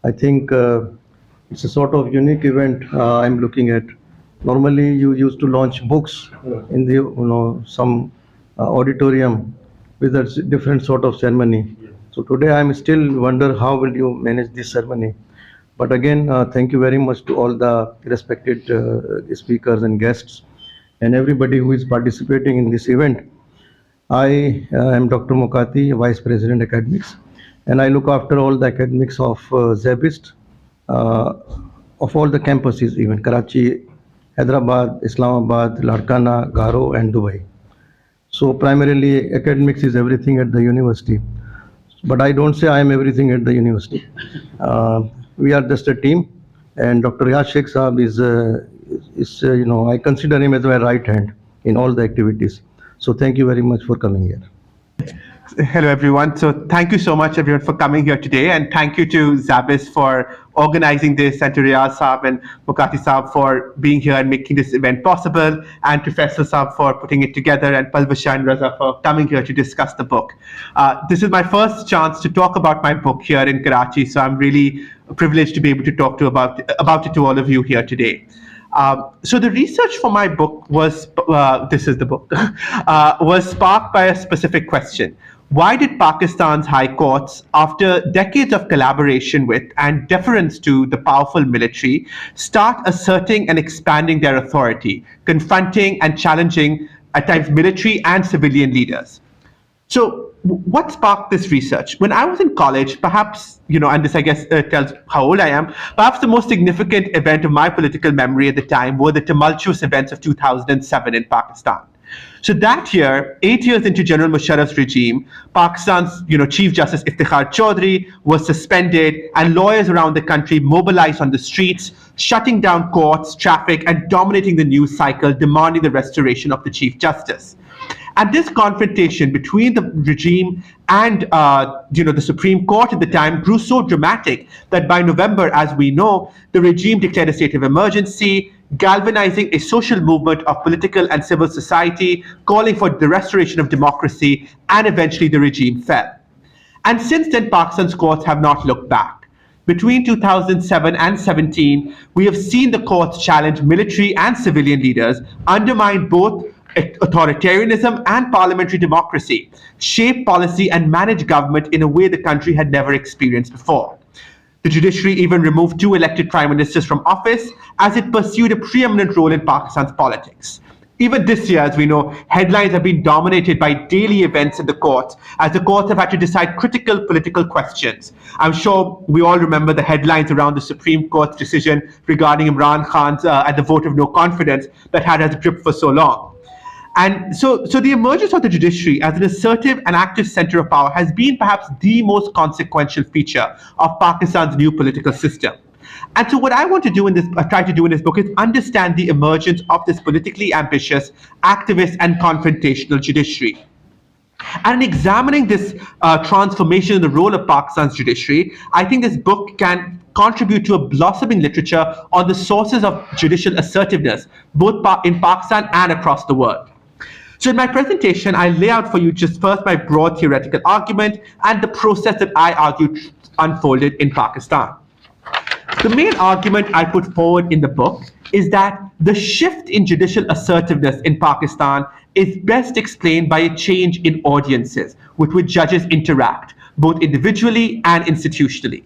I think it's a sort of unique event I'm looking at. Normally, you used to launch books in the some auditorium with a different sort of ceremony. So today, I'm still wonder how will you manage this ceremony. But again, thank you very much to all the respected speakers and guests and everybody who is participating in this event. I am Dr. Mokati, Vice President Academics, and I look after all the academics of ZEBIST, uh, of all the campuses, even Karachi, Hyderabad, Islamabad, Larkana, Garo, and Dubai. So primarily, academics is everything at the university. But I don't say I am everything at the university. We are just a team, and Dr. Yas Sheikh Saab I consider him as my right hand in all the activities. So thank you very much for coming here. Hello, everyone. So thank you so much, everyone, for coming here today. And thank you to Zabis for organizing this, and to Riyaz Saab and Mukati Saab for being here and making this event possible, and to Faisal Saab for putting it together, and Palvasha and Raza for coming here to discuss the book. This is my first chance to talk about my book here in Karachi, so I'm really privileged to be able to talk about it to all of you here today. So the research for my book was, this is the book, was sparked by a specific question. Why did Pakistan's high courts, after decades of collaboration with and deference to the powerful military, start asserting and expanding their authority, confronting and challenging at times military and civilian leaders? So, what sparked this research? When I was in college, perhaps, and this I guess tells how old I am, perhaps the most significant event of my political memory at the time were the tumultuous events of 2007 in Pakistan. So that year, 8 years into General Musharraf's regime, Pakistan's Chief Justice Iftikhar Chaudhry was suspended, and lawyers around the country mobilized on the streets, shutting down courts, traffic, and dominating the news cycle, demanding the restoration of the Chief Justice. And this confrontation between the regime and the Supreme Court at the time grew so dramatic that by November, as we know, the regime declared a state of emergency, galvanizing a social movement of political and civil society, calling for the restoration of democracy, and eventually the regime fell. And since then, Pakistan's courts have not looked back. Between 2007 and 17, we have seen the courts challenge military and civilian leaders, undermine both authoritarianism and parliamentary democracy, shape policy and manage government in a way the country had never experienced before. The judiciary even removed 2 elected prime ministers from office as it pursued a preeminent role in Pakistan's politics. Even this year, as we know, headlines have been dominated by daily events in the courts, as the courts have had to decide critical political questions. I'm sure we all remember the headlines around the Supreme Court's decision regarding Imran Khan's and the vote of no confidence that had us gripped for so long. And so the emergence of the judiciary as an assertive and active center of power has been perhaps the most consequential feature of Pakistan's new political system. And so what I want to do try to do in this book is understand the emergence of this politically ambitious, activist, and confrontational judiciary. And in examining this transformation in the role of Pakistan's judiciary, I think this book can contribute to a blossoming literature on the sources of judicial assertiveness, both in Pakistan and across the world. So in my presentation, I lay out for you just first my broad theoretical argument and the process that I argue unfolded in Pakistan. The main argument I put forward in the book is that the shift in judicial assertiveness in Pakistan is best explained by a change in audiences with which judges interact, both individually and institutionally.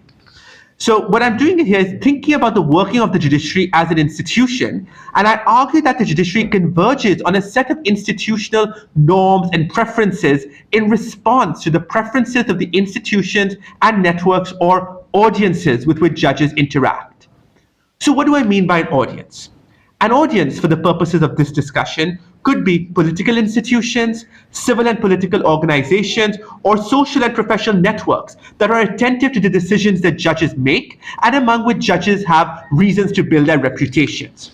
So what I'm doing here is thinking about the working of the judiciary as an institution, and I argue that the judiciary converges on a set of institutional norms and preferences in response to the preferences of the institutions and networks or audiences with which judges interact. So what do I mean by an audience? An audience, for the purposes of this discussion, could be political institutions, civil and political organizations, or social and professional networks that are attentive to the decisions that judges make and among which judges have reasons to build their reputations.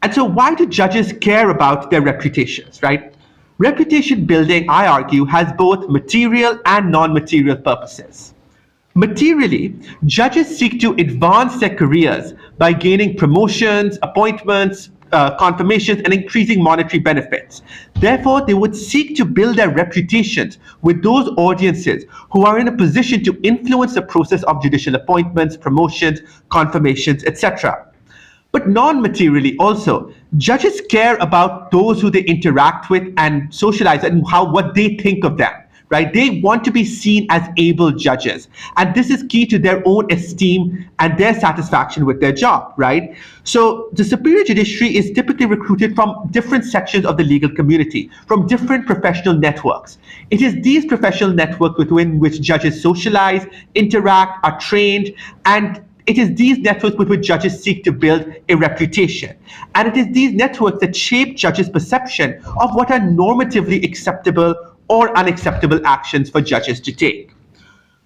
And so why do judges care about their reputations, right? Reputation building, I argue, has both material and non-material purposes. Materially, judges seek to advance their careers by gaining promotions, appointments, confirmations, and increasing monetary benefits. Therefore, they would seek to build their reputations with those audiences who are in a position to influence the process of judicial appointments, promotions, confirmations, etc. But non-materially also, judges care about those who they interact with and socialize and what they think of them, right? They want to be seen as able judges. And this is key to their own esteem and their satisfaction with their job, right? So the superior judiciary is typically recruited from different sections of the legal community, from different professional networks. It is these professional networks within which judges socialize, interact, are trained, and it is these networks with which judges seek to build a reputation. And it is these networks that shape judges' perception of what are normatively acceptable or unacceptable actions for judges to take.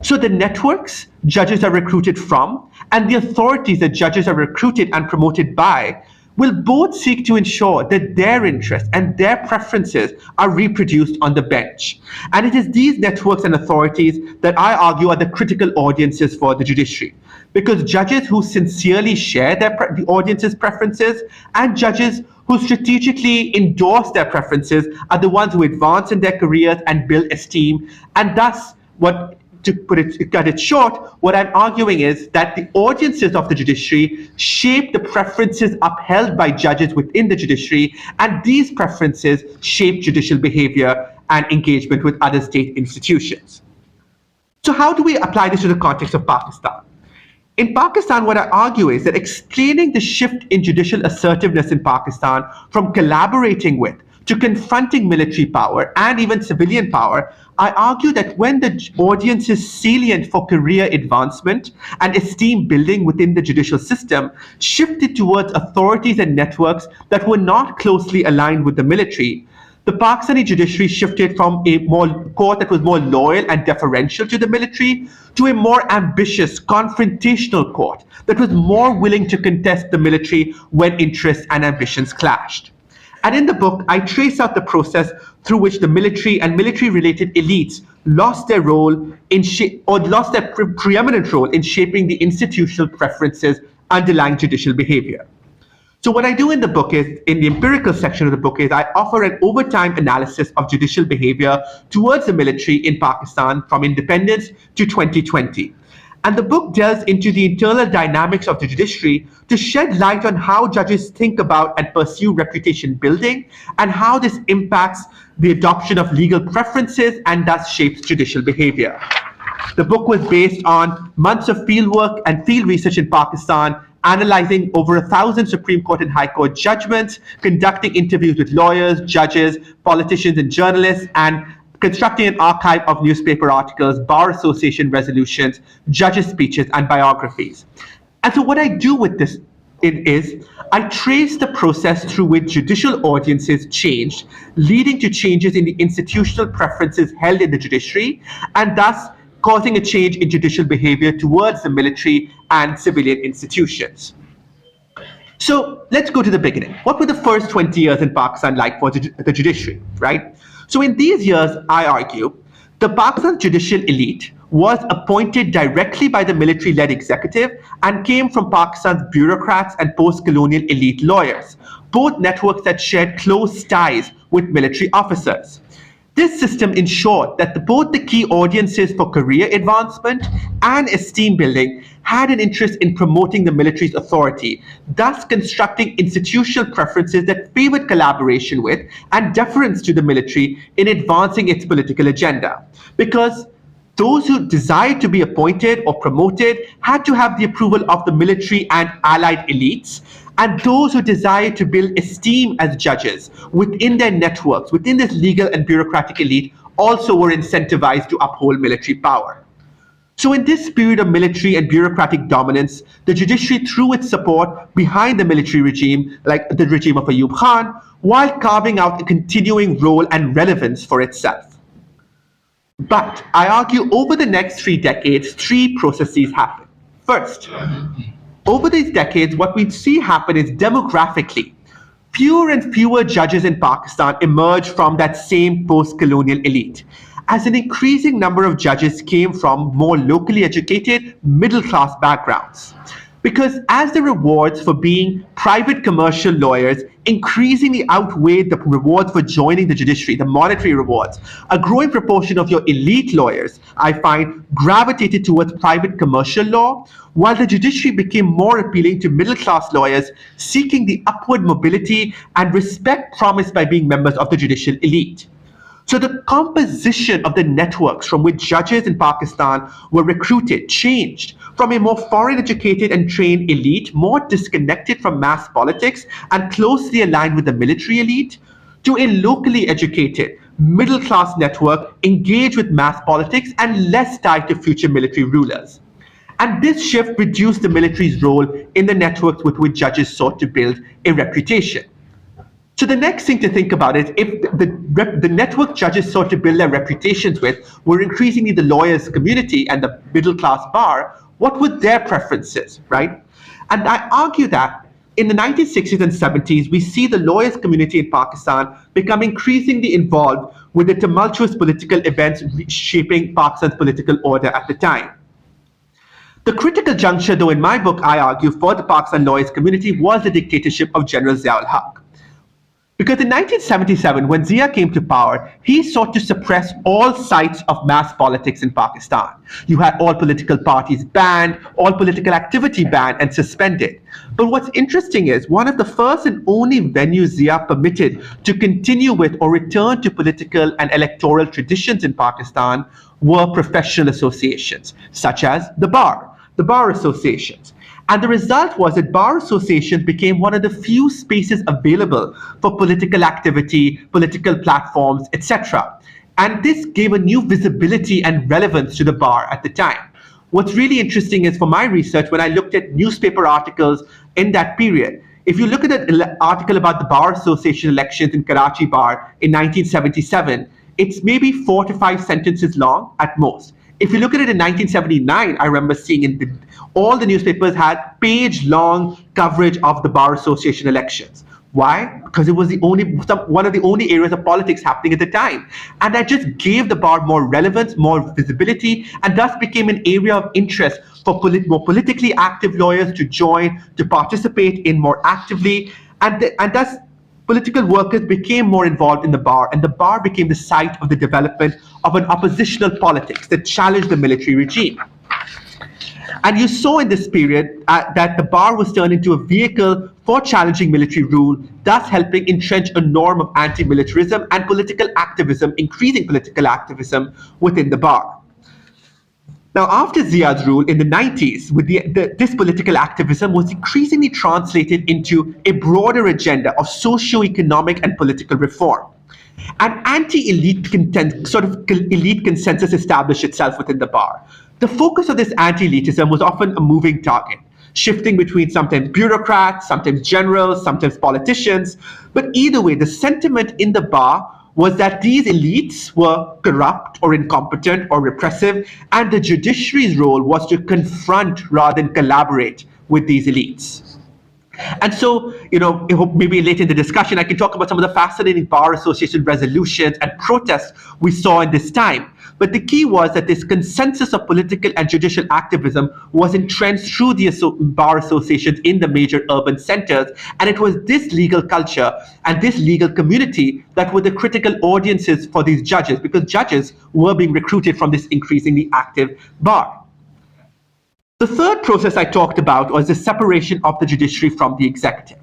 So the networks judges are recruited from and the authorities that judges are recruited and promoted by will both seek to ensure that their interests and their preferences are reproduced on the bench. And it is these networks and authorities that I argue are the critical audiences for the judiciary. Because judges who sincerely share the audience's preferences and judges who strategically endorse their preferences are the ones who advance in their careers and build esteem. And thus, cut it short, what I'm arguing is that the audiences of the judiciary shape the preferences upheld by judges within the judiciary, and these preferences shape judicial behavior and engagement with other state institutions. So how do we apply this to the context of Pakistan? In Pakistan, what I argue is that explaining the shift in judicial assertiveness in Pakistan from collaborating with to confronting military power and even civilian power, I argue that when the audience is salient for career advancement and esteem building within the judicial system shifted towards authorities and networks that were not closely aligned with the military, the Pakistani judiciary shifted from a court that was more loyal and deferential to the military to a more ambitious, confrontational court that was more willing to contest the military when interests and ambitions clashed. And in the book, I trace out the process through which the military and military-related elites lost their role lost their preeminent role in shaping the institutional preferences underlying judicial behavior. So what I do in the book is, in the empirical section of the book, is I offer an overtime analysis of judicial behavior towards the military in Pakistan from independence to 2020. And the book delves into the internal dynamics of the judiciary to shed light on how judges think about and pursue reputation building and how this impacts the adoption of legal preferences and thus shapes judicial behavior. The book was based on months of fieldwork and field research in Pakistan, analyzing over 1,000 Supreme Court and High Court judgments, conducting interviews with lawyers, judges, politicians, and journalists, and constructing an archive of newspaper articles, bar association resolutions, judges' speeches, and biographies. And so what I do with this is I trace the process through which judicial audiences changed, leading to changes in the institutional preferences held in the judiciary, and thus causing a change in judicial behavior towards the military and civilian institutions. So let's go to the beginning. What were the first 20 years in Pakistan like for the judiciary, right? So in these years, I argue, the Pakistan judicial elite was appointed directly by the military-led executive and came from Pakistan's bureaucrats and post-colonial elite lawyers, both networks that shared close ties with military officers. This system ensured that both the key audiences for career advancement and esteem building had an interest in promoting the military's authority, thus constructing institutional preferences that favored collaboration with and deference to the military in advancing its political agenda. Because those who desired to be appointed or promoted had to have the approval of the military and allied elites, and those who desired to build esteem as judges within their networks, within this legal and bureaucratic elite, also were incentivized to uphold military power. So in this period of military and bureaucratic dominance, the judiciary threw its support behind the military regime, like the regime of Ayub Khan, while carving out a continuing role and relevance for itself. But I argue over the next 3 decades, 3 processes happen. First, over these decades, what we see happen is demographically, fewer and fewer judges in Pakistan emerge from that same post-colonial elite, as an increasing number of judges came from more locally educated, middle-class backgrounds. Because as the rewards for being private commercial lawyers increasingly outweighed the rewards for joining the judiciary, the monetary rewards. A growing proportion of your elite lawyers, I find, gravitated towards private commercial law, while the judiciary became more appealing to middle-class lawyers seeking the upward mobility and respect promised by being members of the judicial elite. So the composition of the networks from which judges in Pakistan were recruited changed from a more foreign educated and trained elite, more disconnected from mass politics and closely aligned with the military elite, to a locally educated, middle class network engaged with mass politics and less tied to future military rulers. And this shift reduced the military's role in the networks with which judges sought to build a reputation. So the next thing to think about is if the network judges sought to build their reputations with were increasingly the lawyers community and the middle class bar, what were their preferences, right? And I argue that in the 1960s and 70s, we see the lawyers community in Pakistan become increasingly involved with the tumultuous political events shaping Pakistan's political order at the time. The critical juncture, though, in my book, I argue, for the Pakistan lawyers community was the dictatorship of General Zia-ul-Haq. Because in 1977, when Zia came to power, he sought to suppress all sites of mass politics in Pakistan. You had all political parties banned, all political activity banned and suspended. But what's interesting is one of the first and only venues Zia permitted to continue with or return to political and electoral traditions in Pakistan were professional associations, such as the bar associations. And the result was that bar associations became one of the few spaces available for political activity, political platforms, etc. And this gave a new visibility and relevance to the bar at the time. What's really interesting is for my research, when I looked at newspaper articles in that period, if you look at an article about the Bar Association elections in Karachi Bar in 1977, it's maybe 4 to 5 sentences long at most. If you look at it in 1979, I remember seeing all the newspapers had page-long coverage of the Bar Association elections. Why? Because it was one of the only areas of politics happening at the time. And that just gave the bar more relevance, more visibility, and thus became an area of interest for more politically active lawyers to join, to participate in more actively. And thus political workers became more involved in the bar, and the bar became the site of the development of an oppositional politics that challenged the military regime. And you saw in this period that the bar was turned into a vehicle for challenging military rule, thus helping entrench a norm of anti-militarism and political activism, increasing political activism within the bar. Now, after Zia's rule in the 90s, this political activism was increasingly translated into a broader agenda of socio-economic and political reform. An anti-elite elite consensus established itself within the bar. The focus of this anti-elitism was often a moving target, shifting between sometimes bureaucrats, sometimes generals, sometimes politicians. But either way, the sentiment in the bar was that these elites were corrupt or incompetent or repressive, and the judiciary's role was to confront rather than collaborate with these elites. And so, I hope maybe later in the discussion I can talk about some of the fascinating Bar Association resolutions and protests we saw in this time. But the key was that this consensus of political and judicial activism was entrenched through the bar associations in the major urban centers. And it was this legal culture and this legal community that were the critical audiences for these judges, because judges were being recruited from this increasingly active bar. The third process I talked about was the separation of the judiciary from the executive.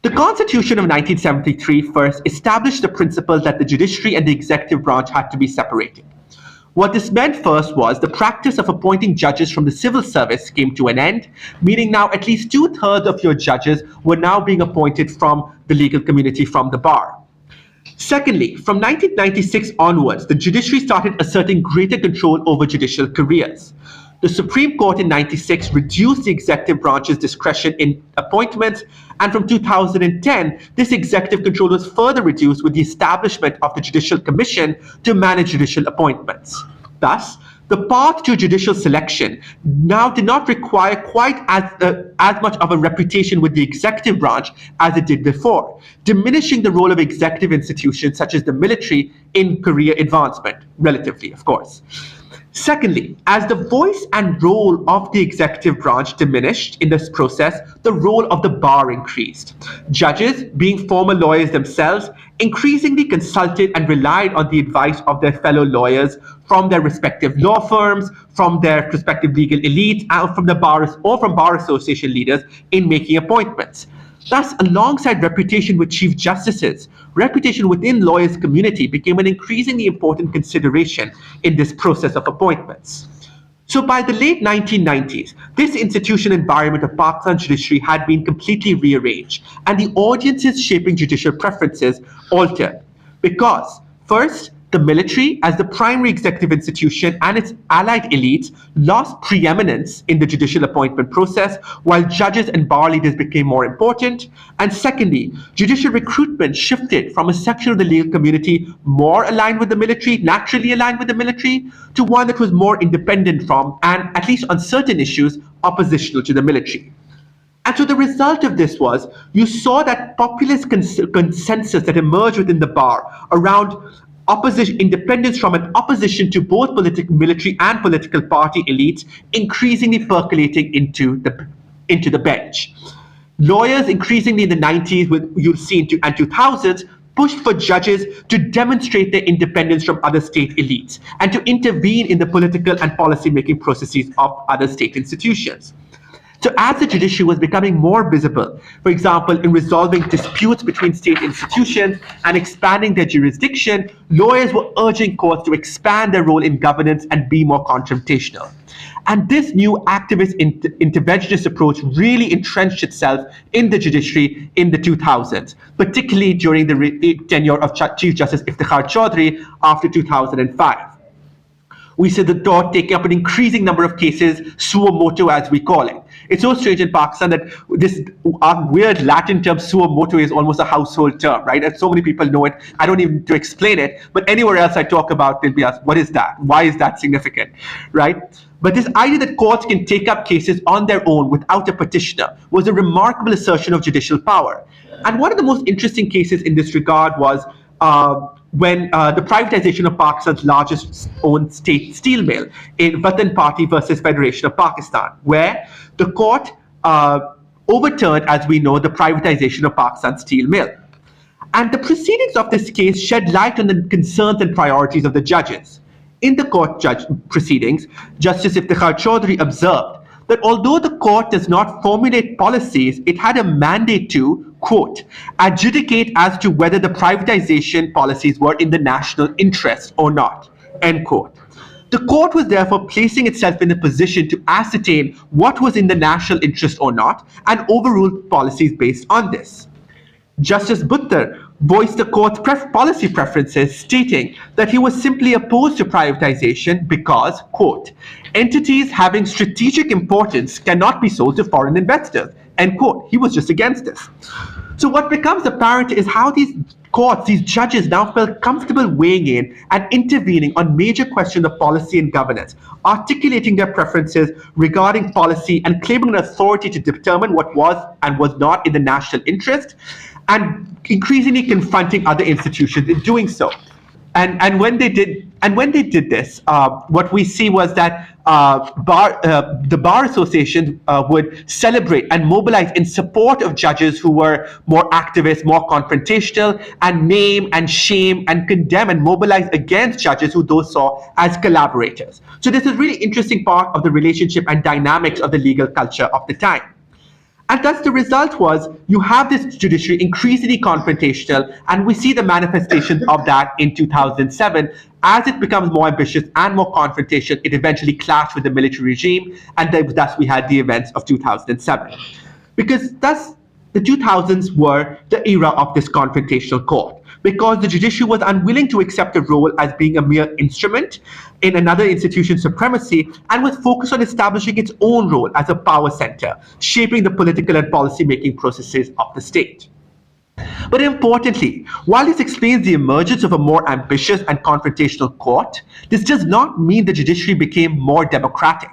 The Constitution of 1973 first established the principle that the judiciary and the executive branch had to be separated. What this meant first was the practice of appointing judges from the civil service came to an end, meaning now at least 2/3 of your judges were now being appointed from the legal community, from the bar. Secondly, from 1996 onwards, the judiciary started asserting greater control over judicial careers. The Supreme Court in 96 reduced the executive branch's discretion in appointments, and from 2010, this executive control was further reduced with the establishment of the Judicial Commission to manage judicial appointments. Thus, the path to judicial selection now did not require quite as much of a reputation with the executive branch as it did before, diminishing the role of executive institutions such as the military in career advancement, relatively, of course. Secondly, as the voice and role of the executive branch diminished in this process, the role of the bar increased. Judges, being former lawyers themselves, increasingly consulted and relied on the advice of their fellow lawyers from their respective law firms, from their respective legal elites, and from the bars or from bar association leaders in making appointments. Thus, alongside reputation with chief justices, reputation within lawyers' community became an increasingly important consideration in this process of appointments. So by the late 1990s, this institutional environment of Pakistan's judiciary had been completely rearranged, and the audiences shaping judicial preferences altered. Because, first, the military, as the primary executive institution and its allied elites, lost preeminence in the judicial appointment process, while judges and bar leaders became more important. And secondly, judicial recruitment shifted from a section of the legal community more aligned with the military, naturally aligned with the military, to one that was more independent from, and at least on certain issues, oppositional to the military. And so the result of this was you saw that populist consensus that emerged within the bar around opposition, independence from an opposition to both political, military and political party elites, increasingly percolating into the bench. Lawyers increasingly in the 90s, you'll see and 2000s, pushed for judges to demonstrate their independence from other state elites and to intervene in the political and policy-making processes of other state institutions. So as the judiciary was becoming more visible, for example, in resolving disputes between state institutions and expanding their jurisdiction, lawyers were urging courts to expand their role in governance and be more confrontational. And this new activist interventionist approach really entrenched itself in the judiciary in the 2000s, particularly during the tenure of Chief Justice Iftikhar Chaudhry after 2005. We see the court taking up an increasing number of cases, suo motu as we call it. It's so strange in Pakistan that this weird Latin term suo motu is almost a household term, right? And so many people know it. I don't even need to explain it, but anywhere else I talk about, they'll be asked, what is that? Why is that significant, right? But this idea that courts can take up cases on their own without a petitioner was a remarkable assertion of judicial power. And one of the most interesting cases in this regard was when the privatization of Pakistan's largest owned state steel mill in Watan Party versus Federation of Pakistan, where the court overturned, as we know, the privatization of Pakistan's steel mill. And the proceedings of this case shed light on the concerns and priorities of the judges. In the court proceedings, Justice Iftikhar Chaudhry observed that although the court does not formulate policies, it had a mandate to, quote, adjudicate as to whether the privatization policies were in the national interest or not, end quote. The court was therefore placing itself in a position to ascertain what was in the national interest or not and overruled policies based on this. Justice Buttar voiced the court's policy preferences, stating that he was simply opposed to privatization because, quote, entities having strategic importance cannot be sold to foreign investors, end quote. He was just against this. So what becomes apparent is how these courts, these judges now felt comfortable weighing in and intervening on major questions of policy and governance, articulating their preferences regarding policy and claiming an authority to determine what was and was not in the national interest, and increasingly confronting other institutions in doing so. And when they did this, what we see was that the bar association would celebrate and mobilize in support of judges who were more activist, more confrontational, and name and shame and condemn and mobilize against judges who those saw as collaborators. So this is a really interesting part of the relationship and dynamics of the legal culture of the time. And thus the result was you have this judiciary increasingly confrontational, and we see the manifestation of that in 2007. As it becomes more ambitious and more confrontational, it eventually clashed with the military regime, and thus we had the events of 2007. Because thus the 2000s were the era of this confrontational court, because the judiciary was unwilling to accept a role as being a mere instrument in another institution's supremacy, and was focused on establishing its own role as a power center, shaping the political and policy-making processes of the state. But importantly, while this explains the emergence of a more ambitious and confrontational court, this does not mean the judiciary became more democratic.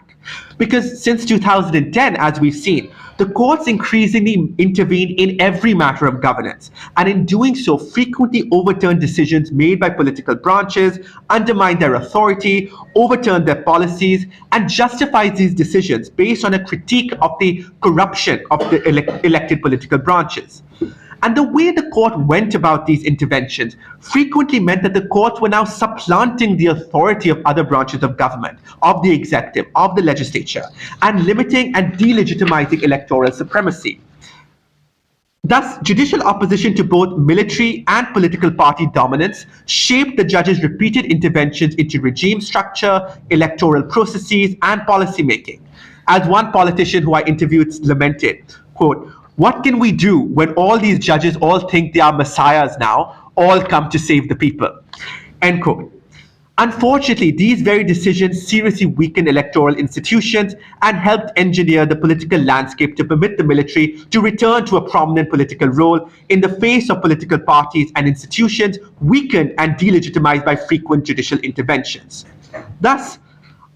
Because since 2010, as we've seen, the courts increasingly intervene in every matter of governance, and in doing so, frequently overturn decisions made by political branches, undermine their authority, overturn their policies, and justify these decisions based on a critique of the corruption of the elected political branches. And the way the court went about these interventions frequently meant that the courts were now supplanting the authority of other branches of government, of the executive, of the legislature, and limiting and delegitimizing electoral supremacy. Thus, judicial opposition to both military and political party dominance shaped the judges' repeated interventions into regime structure, electoral processes, and policymaking. As one politician who I interviewed lamented, quote, "What can we do when all these judges all think they are messiahs now, all come to save the people?" End quote. Unfortunately, these very decisions seriously weakened electoral institutions and helped engineer the political landscape to permit the military to return to a prominent political role in the face of political parties and institutions weakened and delegitimized by frequent judicial interventions. Thus,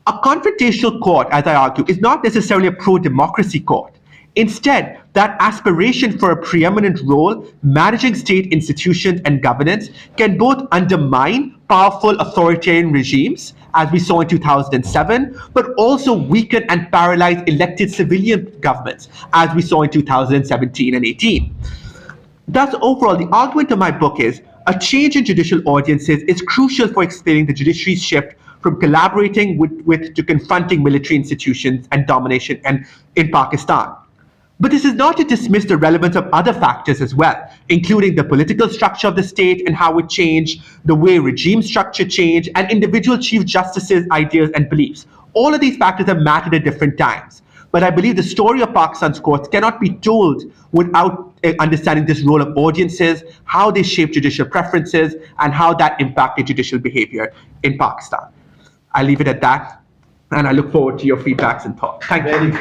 a confrontational court, as I argue, is not necessarily a pro-democracy court. Instead, that aspiration for a preeminent role managing state institutions and governance can both undermine powerful authoritarian regimes, as we saw in 2007, but also weaken and paralyze elected civilian governments, as we saw in 2017 and 18. Thus, overall, the argument of my book is a change in judicial audiences is crucial for explaining the judiciary's shift from collaborating with to confronting military institutions and domination in Pakistan. But this is not to dismiss the relevance of other factors as well, including the political structure of the state and how it changed, the way regime structure changed, and individual chief justices' ideas and beliefs. All of these factors have mattered at different times. But I believe the story of Pakistan's courts cannot be told without understanding this role of audiences, how they shape judicial preferences, and how that impacted judicial behavior in Pakistan. I'll leave it at that, and I look forward to your feedbacks and thoughts. Thank you.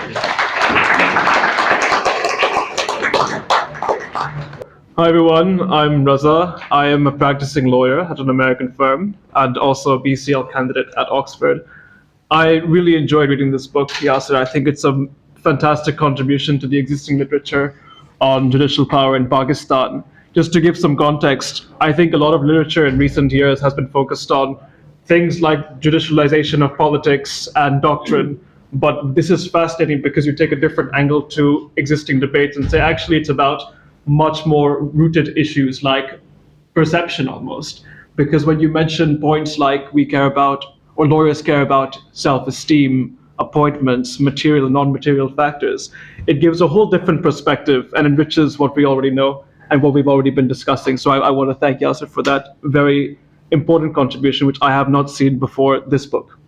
Hi everyone, I'm Raza. I am a practicing lawyer at an American firm and also a BCL candidate at Oxford. I really enjoyed reading this book, Yasser. I think it's a fantastic contribution to the existing literature on judicial power in Pakistan. Just to give some context, I think a lot of literature in recent years has been focused on things like judicialization of politics and doctrine. But this is fascinating because you take a different angle to existing debates and say, actually, it's about much more rooted issues like perception almost. Because when you mention points like we care about, or lawyers care about self-esteem, appointments, material and non-material factors, it gives a whole different perspective and enriches what we already know and what we've already been discussing. So I want to thank Yasser for that very important contribution, which I have not seen before this book.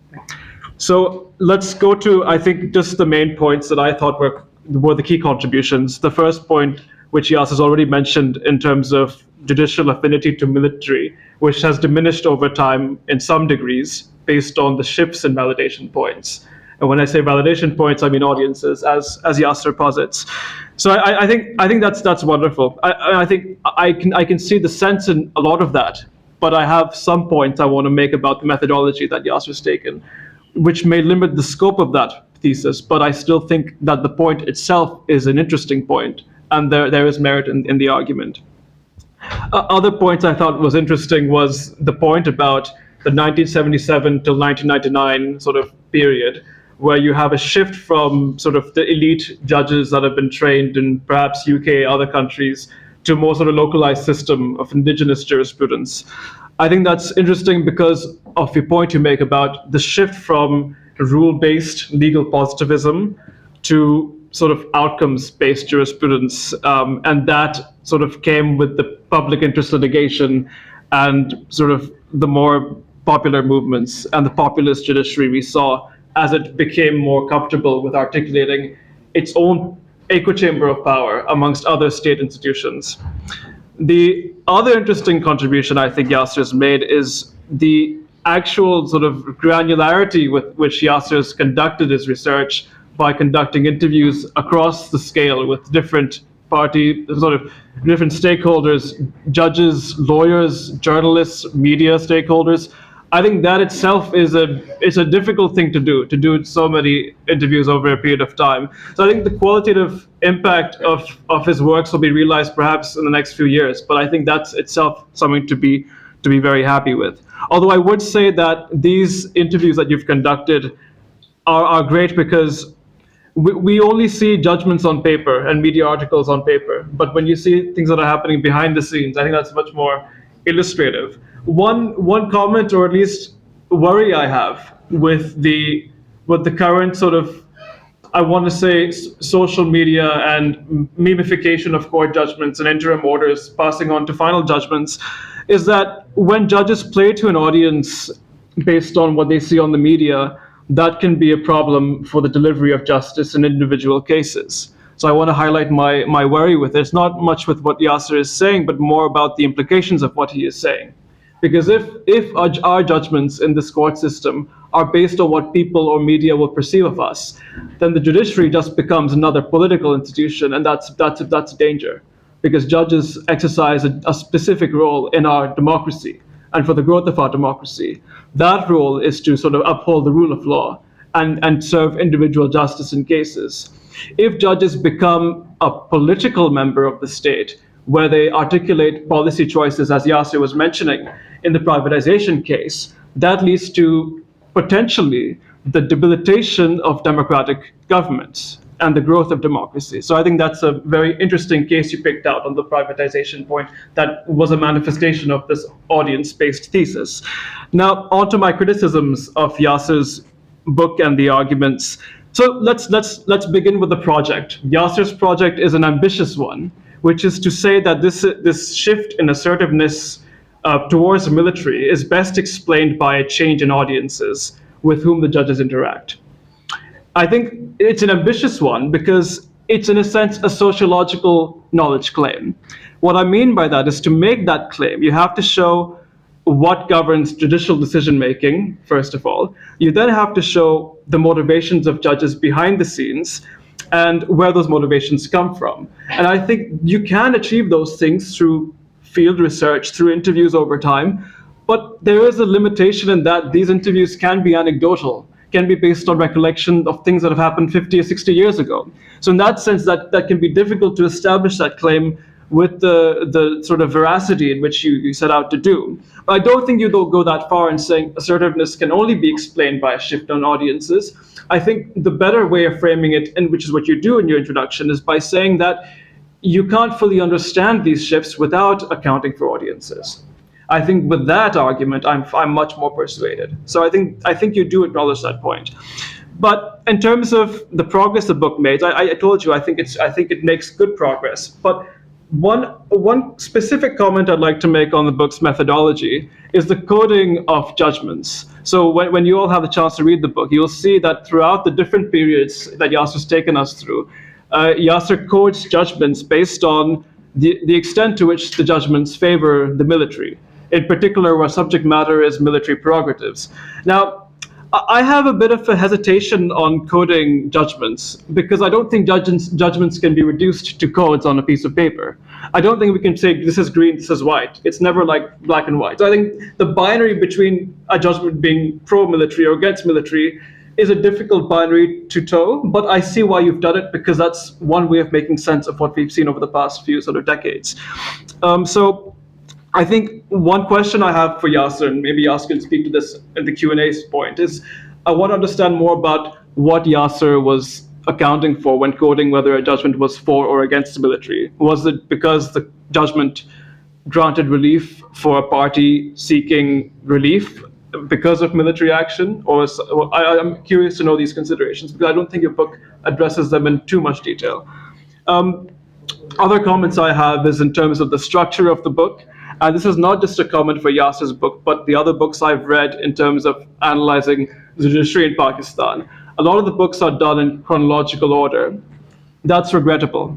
So let's go to, I think, just the main points that I thought were the key contributions. The first point, which Yas has already mentioned in terms of judicial affinity to military, which has diminished over time in some degrees based on the shifts in validation points. And when I say validation points, I mean audiences, as Yasser posits. So I think that's wonderful. I think I can see the sense in a lot of that, but I have some points I want to make about the methodology that Yasser's taken, which may limit the scope of that thesis, but I still think that the point itself is an interesting point, and there is merit in the argument. Other points I thought was interesting was the point about the 1977 till 1999 sort of period, where you have a shift from sort of the elite judges that have been trained in perhaps UK, other countries, to a more sort of localized system of indigenous jurisprudence. I think that's interesting because of the point you make about the shift from rule-based legal positivism to sort of outcomes-based jurisprudence, and that sort of came with the public interest litigation and sort of the more popular movements and the populist judiciary we saw as it became more comfortable with articulating its own echo chamber of power amongst other state institutions. The other interesting contribution I think Yasser has made is the actual sort of granularity with which Yasser has conducted his research by conducting interviews across the scale with different different stakeholders, judges, lawyers, journalists, media stakeholders. I think that itself is a difficult thing to do so many interviews over a period of time. So I think the qualitative impact of his works will be realized perhaps in the next few years. But I think that's itself something to be very happy with. Although I would say that these interviews that you've conducted are great because we only see judgments on paper and media articles on paper. But when you see things that are happening behind the scenes, I think that's much more illustrative. One comment, or at least worry I have with the current sort of, I want to say, social media and memification of court judgments and interim orders passing on to final judgments, is that when judges play to an audience based on what they see on the media, that can be a problem for the delivery of justice in individual cases. So I want to highlight my worry with it. It's not much with what Yasser is saying, but more about the implications of what he is saying. Because if our judgments in this court system are based on what people or media will perceive of us, then the judiciary just becomes another political institution, and that's a danger. Because judges exercise a specific role in our democracy and for the growth of our democracy. That role is to sort of uphold the rule of law and serve individual justice in cases. If judges become a political member of the state, where they articulate policy choices, as Yasser was mentioning, in the privatization case, that leads to potentially the debilitation of democratic governments and the growth of democracy. So I think that's a very interesting case you picked out on the privatization point that was a manifestation of this audience-based thesis. Now, on to my criticisms of Yasser's book and the arguments. So let's begin with the project. Yasser's project is an ambitious one, which is to say that this shift in assertiveness towards the military is best explained by a change in audiences with whom the judges interact. I think it's an ambitious one because it's, in a sense, a sociological knowledge claim. What I mean by that is, to make that claim, you have to show what governs judicial decision-making, first of all. You then have to show the motivations of judges behind the scenes and where those motivations come from. And I think you can achieve those things through field research, through interviews over time, but there is a limitation in that these interviews can be anecdotal, can be based on recollection of things that have happened 50 or 60 years ago. So in that sense, that can be difficult to establish that claim with the sort of veracity in which you set out to do. But I don't think you go that far in saying assertiveness can only be explained by a shift on audiences. I think the better way of framing it, and which is what you do in your introduction, is by saying that you can't fully understand these shifts without accounting for audiences. I think with that argument, I'm much more persuaded. So I think you do acknowledge that point. But in terms of the progress the book made, I told you I think it makes good progress. But one specific comment I'd like to make on the book's methodology is the coding of judgments. So when you all have the chance to read the book, you'll see that throughout the different periods that Yasser's taken us through, Yasser codes judgments based on the extent to which the judgments favor the military, in particular where subject matter is military prerogatives. Now, I have a bit of a hesitation on coding judgments because I don't think judgments can be reduced to codes on a piece of paper. I don't think we can say this is green, this is white. It's never like black and white. So I think the binary between a judgment being pro-military or against military is a difficult binary to toe, but I see why you've done it because that's one way of making sense of what we've seen over the past few sort of decades. So I think one question I have for Yasser, and maybe Yasser can speak to this at the Q&A point, is I want to understand more about what Yasser was accounting for when coding whether a judgment was for or against the military. Was it because the judgment granted relief for a party seeking relief because of military action? I'm curious to know these considerations because I don't think your book addresses them in too much detail. Other comments I have is in terms of the structure of the book. And this is not just a comment for Yasser's book, but the other books I've read in terms of analyzing the judiciary in Pakistan. A lot of the books are done in chronological order. That's regrettable.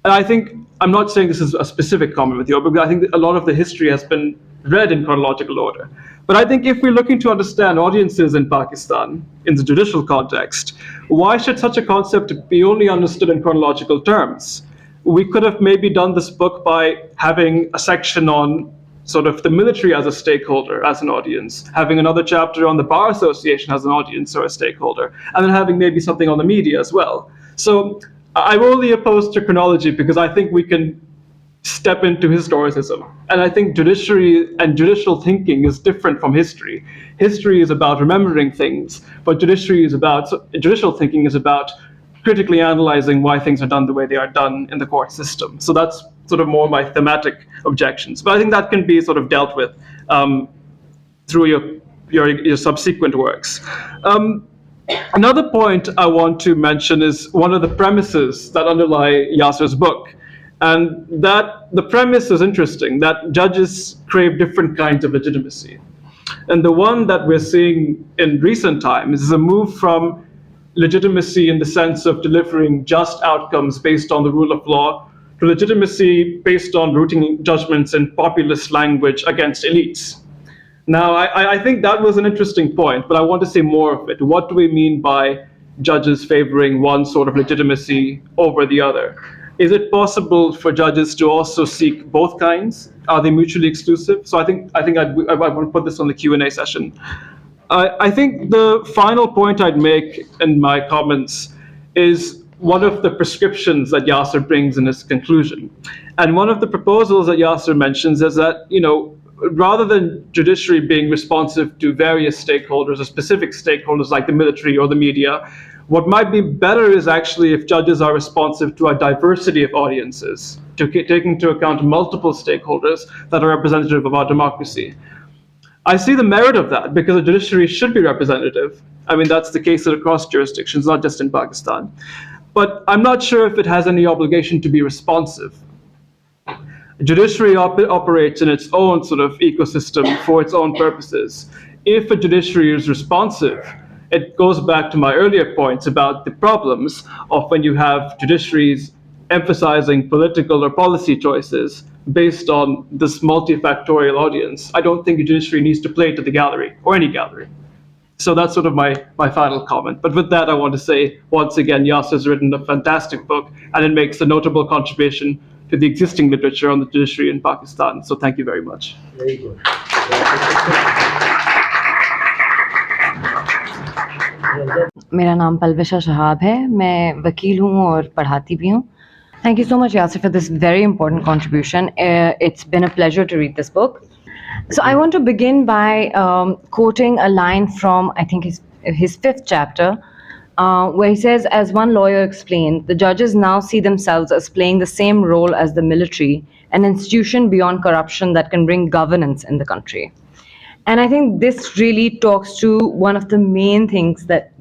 And I think, I'm not saying this is a specific comment with you, but I think that a lot of the history has been read in chronological order. But I think if we're looking to understand audiences in Pakistan in the judicial context, why should such a concept be only understood in chronological terms? We could have maybe done this book by having a section on sort of the military as a stakeholder, as an audience, having another chapter on the Bar Association as an audience or a stakeholder, and then having maybe something on the media as well. So I'm only opposed to chronology because I think we can step into historicism. And I think judiciary and judicial thinking is different from history. History is about remembering things, but judicial thinking is about critically analyzing why things are done the way they are done in the court system. So that's sort of more my thematic objections. But I think that can be sort of dealt with through your subsequent works. Another point I want to mention is one of the premises that underlie Yasser's book. And that the premise is interesting, that judges crave different kinds of legitimacy. And the one that we're seeing in recent times is a move from legitimacy in the sense of delivering just outcomes based on the rule of law to legitimacy based on routing judgments in populist language against elites. Now, I think that was an interesting point, but I want to say more of it. What do we mean by judges favoring one sort of legitimacy over the other? Is it possible for judges to also seek both kinds? Are they mutually exclusive? So I think I want to put this on the Q&A session. I think the final point I'd make in my comments is one of the prescriptions that Yasser brings in his conclusion. And one of the proposals that Yasser mentions is that, rather than judiciary being responsive to various stakeholders or specific stakeholders like the military or the media, what might be better is actually if judges are responsive to a diversity of audiences, taking into account multiple stakeholders that are representative of our democracy. I see the merit of that because the judiciary should be representative. I mean, that's the case across jurisdictions, not just in Pakistan. But I'm not sure if it has any obligation to be responsive. Judiciary operates in its own sort of ecosystem for its own purposes. If a judiciary is responsive, it goes back to my earlier points about the problems of when you have judiciaries emphasizing political or policy choices based on this multifactorial audience. I don't think a judiciary needs to play to the gallery, or any gallery. So that's sort of my final comment. But with that, I want to say, once again, Yasser's written a fantastic book, and it makes a notable contribution to the existing literature on the judiciary in Pakistan. So thank you very much. Very good. मेरा नाम पलविशा शहाब है, मैं वकील हूँ और पढ़ाती भी हूँ. Thank you so much, Yasser, for this very important contribution. It's been a pleasure to read this book. So I want to begin by quoting a line from, I think, his fifth chapter, where he says, as one lawyer explained, the judges now see themselves as playing the same role as the military, an institution beyond corruption that can bring governance in the country. And I think this really talks to one of the main things that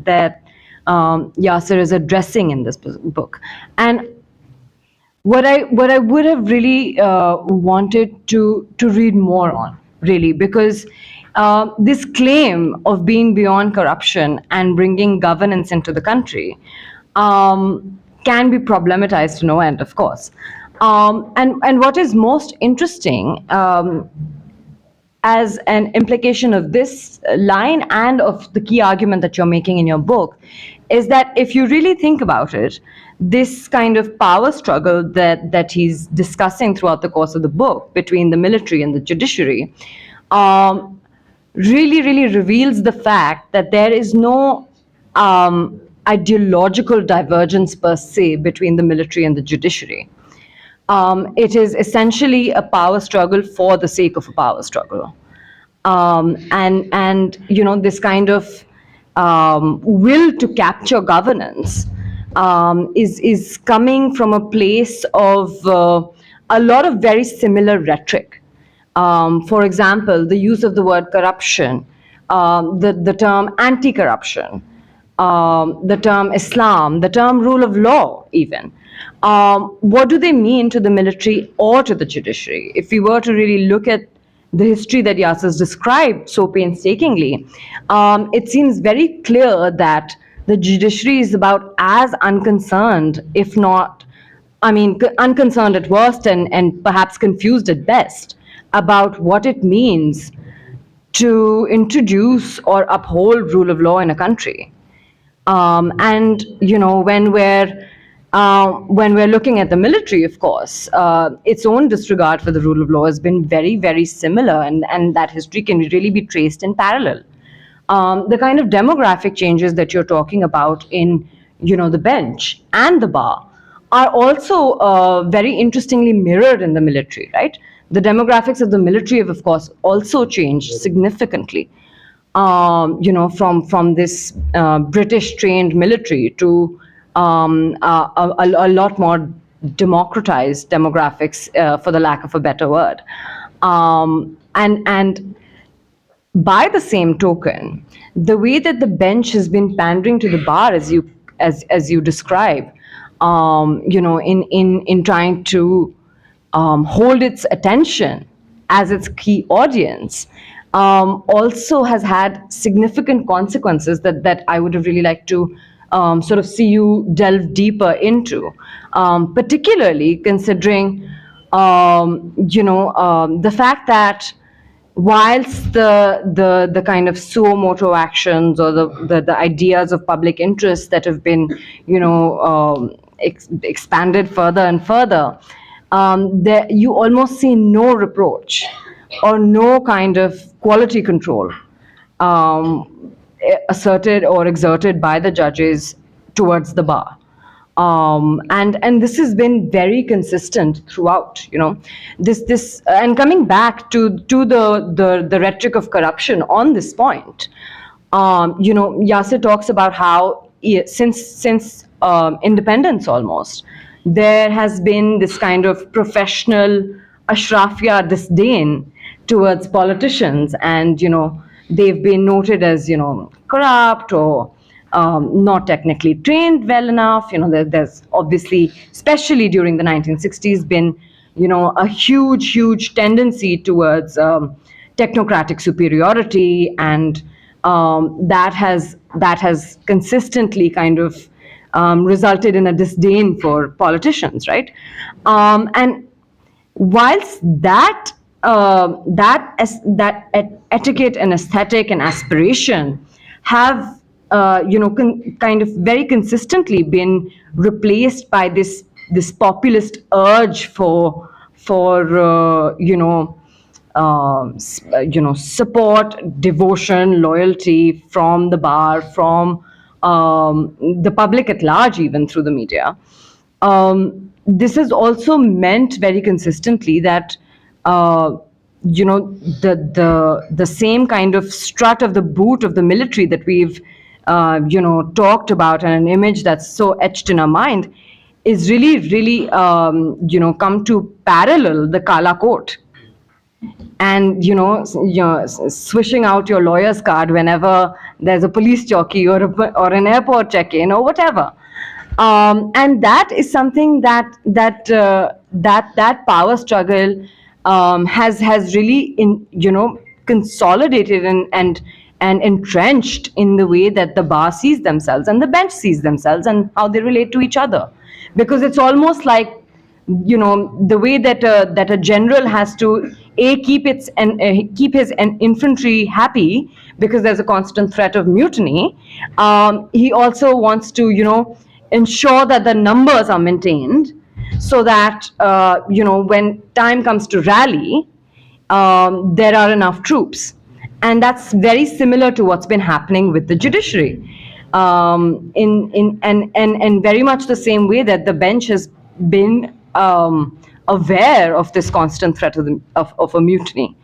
Yasser is addressing in this book. And what I would have really wanted to read more on, really, because this claim of being beyond corruption and bringing governance into the country can be problematized to no end, of course. And what is most interesting, as an implication of this line and of the key argument that you're making in your book, is that if you really think about it, this kind of power struggle that he's discussing throughout the course of the book between the military and the judiciary really reveals the fact that there is no ideological divergence per se between the military and the judiciary. It is essentially a power struggle for the sake of a power struggle. And this kind of will to capture governance is coming from a place of a lot of very similar rhetoric. For example, the use of the word corruption, the term anti-corruption, the term Islam, the term rule of law even. What do they mean to the military or to the judiciary? If we were to really look at the history that Yasser's described so painstakingly, it seems very clear that the judiciary is about as unconcerned, if not, unconcerned at worst and perhaps confused at best, about what it means to introduce or uphold rule of law in a country. When we're When we're looking at the military, of course, its own disregard for the rule of law has been very, very similar, and that history can really be traced in parallel. The kind of demographic changes that you're talking about in, the bench and the bar are also very interestingly mirrored in the military, right? The demographics of the military have, of course, also changed significantly. From this British trained military to a lot more democratized demographics, for the lack of a better word. And by the same token, the way that the bench has been pandering to the bar, as you describe, in trying to hold its attention as its key audience, also has had significant consequences that I would have really liked to sort of see you delve deeper into, particularly considering the fact that whilst the kind of suo moto actions or the ideas of public interest that have been expanded further and further, there you almost see no reproach or no kind of quality control asserted or exerted by the judges towards the bar. And this has been very consistent throughout. This and coming back to the rhetoric of corruption on this point, Yasir talks about how since independence almost, there has been this kind of professional ashrafia disdain towards politicians, and they've been noted as corrupt or not technically trained well enough. There's obviously, especially during the 1960s, been a huge tendency towards technocratic superiority, and that has consistently kind of resulted in a disdain for politicians, right? And whilst that etiquette and aesthetic and aspiration have kind of very consistently been replaced by this populist urge for support, devotion, loyalty from the bar, from the public at large, even through the media. This has also meant very consistently that the same kind of strut of the boot of the military that we've talked about, and an image that's so etched in our mind, is really come to parallel the Kala coat, and swishing out your lawyer's card whenever there's a police jockey or an airport check-in or whatever. And that is something that power struggle has really consolidated and entrenched in the way that the bar sees themselves and the bench sees themselves and how they relate to each other. Because it's almost like the way that a general has to keep his infantry happy because there's a constant threat of mutiny. He also wants to ensure that the numbers are maintained, so that when time comes to rally, there are enough troops. And that's very similar to what's been happening with the judiciary, and very much the same way that the bench has been aware of this constant threat of a mutiny.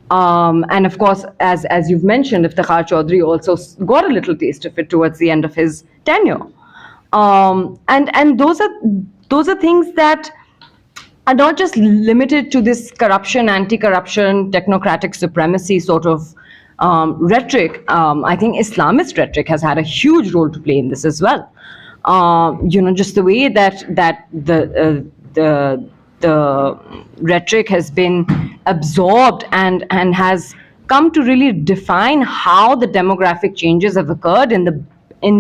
And of course, as you've mentioned, Iftikhar Chaudhry also got a little taste of it towards the end of his tenure. And those are things that are not just limited to this corruption, anti-corruption, technocratic supremacy sort of rhetoric. I think Islamist rhetoric has had a huge role to play in this as well. Just the way that the rhetoric has been absorbed and has come to really define how the demographic changes have occurred in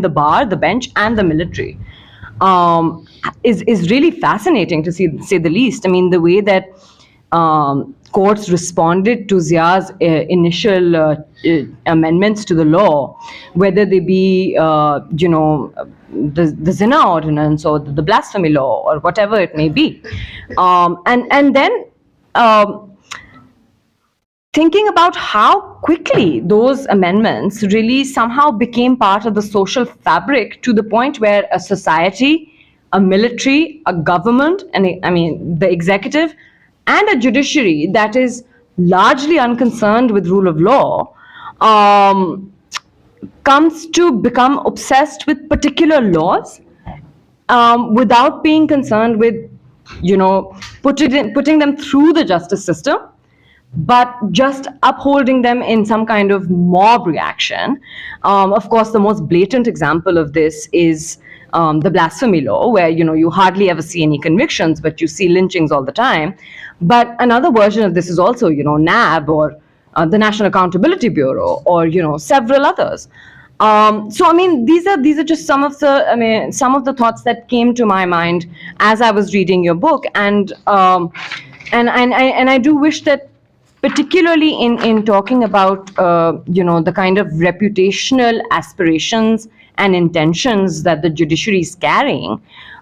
the bar, the bench, and the military, is really fascinating to say the least. I mean, the way that courts responded to Zia's initial amendments to the law, whether they be, the zina ordinance or the blasphemy law or whatever it may be. And then thinking about how quickly those amendments really somehow became part of the social fabric, to the point where a society, a military, a government, and the executive, and a judiciary that is largely unconcerned with rule of law comes to become obsessed with particular laws without being concerned with, putting them through the justice system, but just upholding them in some kind of mob reaction. Of course, the most blatant example of this is the blasphemy law, where you hardly ever see any convictions, but you see lynchings all the time. But another version of this is also, NAB, or the National Accountability Bureau, or several others. So these are just some of the thoughts that came to my mind as I was reading your book, and I do wish that, particularly in talking about the kind of reputational aspirations and intentions that the judiciary is carrying,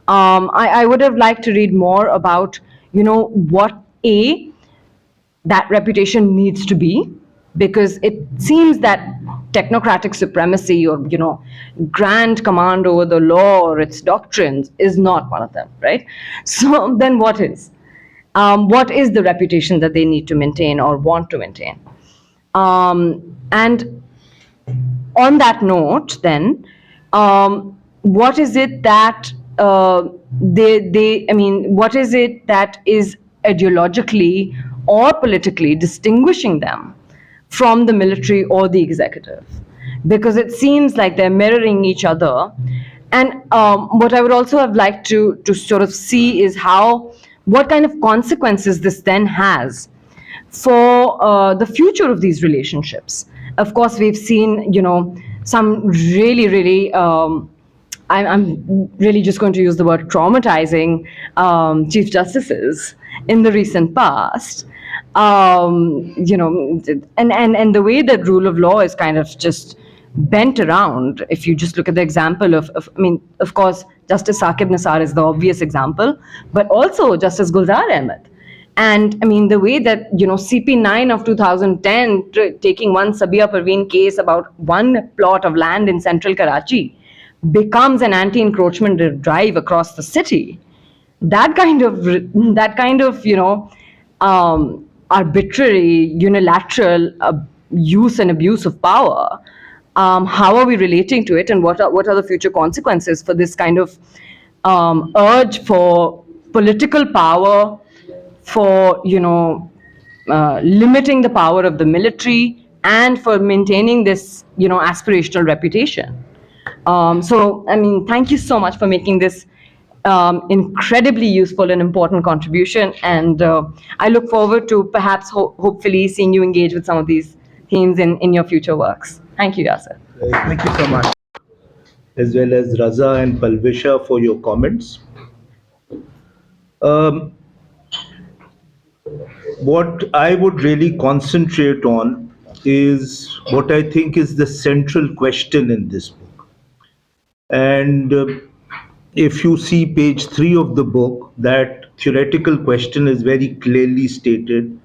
I would have liked to read more about what that reputation needs to be, because it seems that technocratic supremacy, or grand command over the law or its doctrines, is not one of them, right? So then what is? What is the reputation that they need to maintain or want to maintain? And on that note, then, what is it that what is it that is ideologically or politically distinguishing them from the military or the executive? Because it seems like they're mirroring each other. And what I would also have liked to sort of see is what kind of consequences this then has for the future of these relationships. Of course, we've seen, some really, really, I'm really just going to use the word traumatizing chief justices in the recent past. And the way that rule of law is kind of just bent around. If you just look at the example of course, Justice Saqib Nisar is the obvious example, but also Justice Gulzar Ahmed. And the way that, CP9 of 2010, taking one Sabia Parveen case about one plot of land in central Karachi, becomes an anti-encroachment drive across the city. That kind of arbitrary, unilateral use and abuse of power, how are we relating to it, and what are the future consequences for this kind of urge for political power, for limiting the power of the military, and for maintaining this aspirational reputation? So thank you so much for making this incredibly useful and important contribution, and I look forward to perhaps hopefully seeing you engage with some of these themes in your future works. Thank you, Yasir. Thank you so much. As well as Raza and Palvisha for your comments. What I would really concentrate on is what I think is the central question in this book. And if you see page 3 of the book, that theoretical question is very clearly stated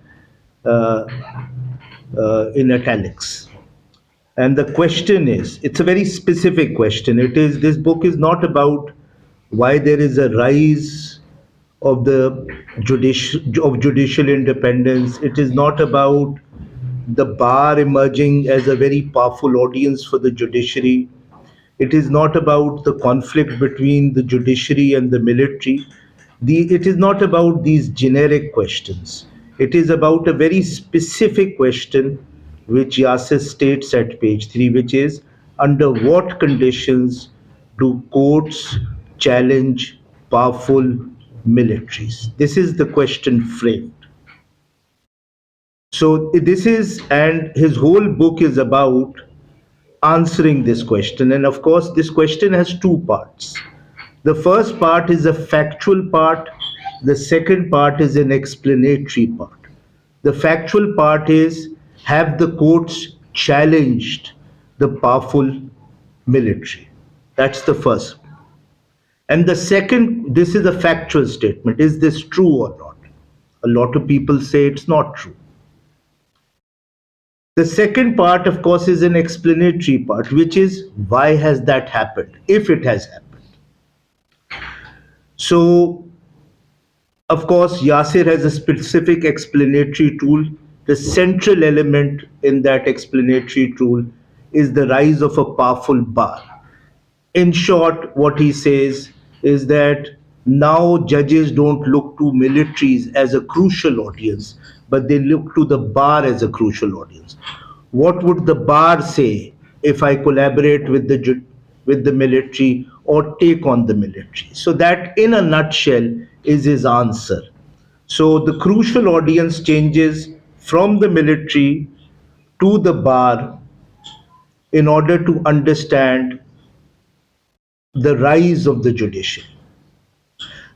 in italics. And the question is, it's a very specific question. This book is not about why there is a rise of judicial independence. It is not about the bar emerging as a very powerful audience for the judiciary. It is not about the conflict between the judiciary and the military. It is not about these generic questions. It is about a very specific question which Yasir states at page 3, which is, under what conditions do courts challenge powerful militaries? This is the question framed. So and his whole book is about answering this question. And of course, this question has two parts. The first part is a factual part. The second part is an explanatory part. The factual part is, have the courts challenged the powerful military? That's the first. And the second, this is a factual statement. Is this true or not? A lot of people say it's not true. The second part, of course, is an explanatory part, which is why has that happened, if it has happened. So, of course, Yasir has a specific explanatory tool. The central element in that explanatory tool is the rise of a powerful bar. In short, what he says is that now judges don't look to militaries as a crucial audience, but they look to the bar as a crucial audience. What would the bar say if I collaborate with with the military or take on the military? So that, in a nutshell, is his answer. So the crucial audience changes from the military to the bar in order to understand the rise of the judiciary.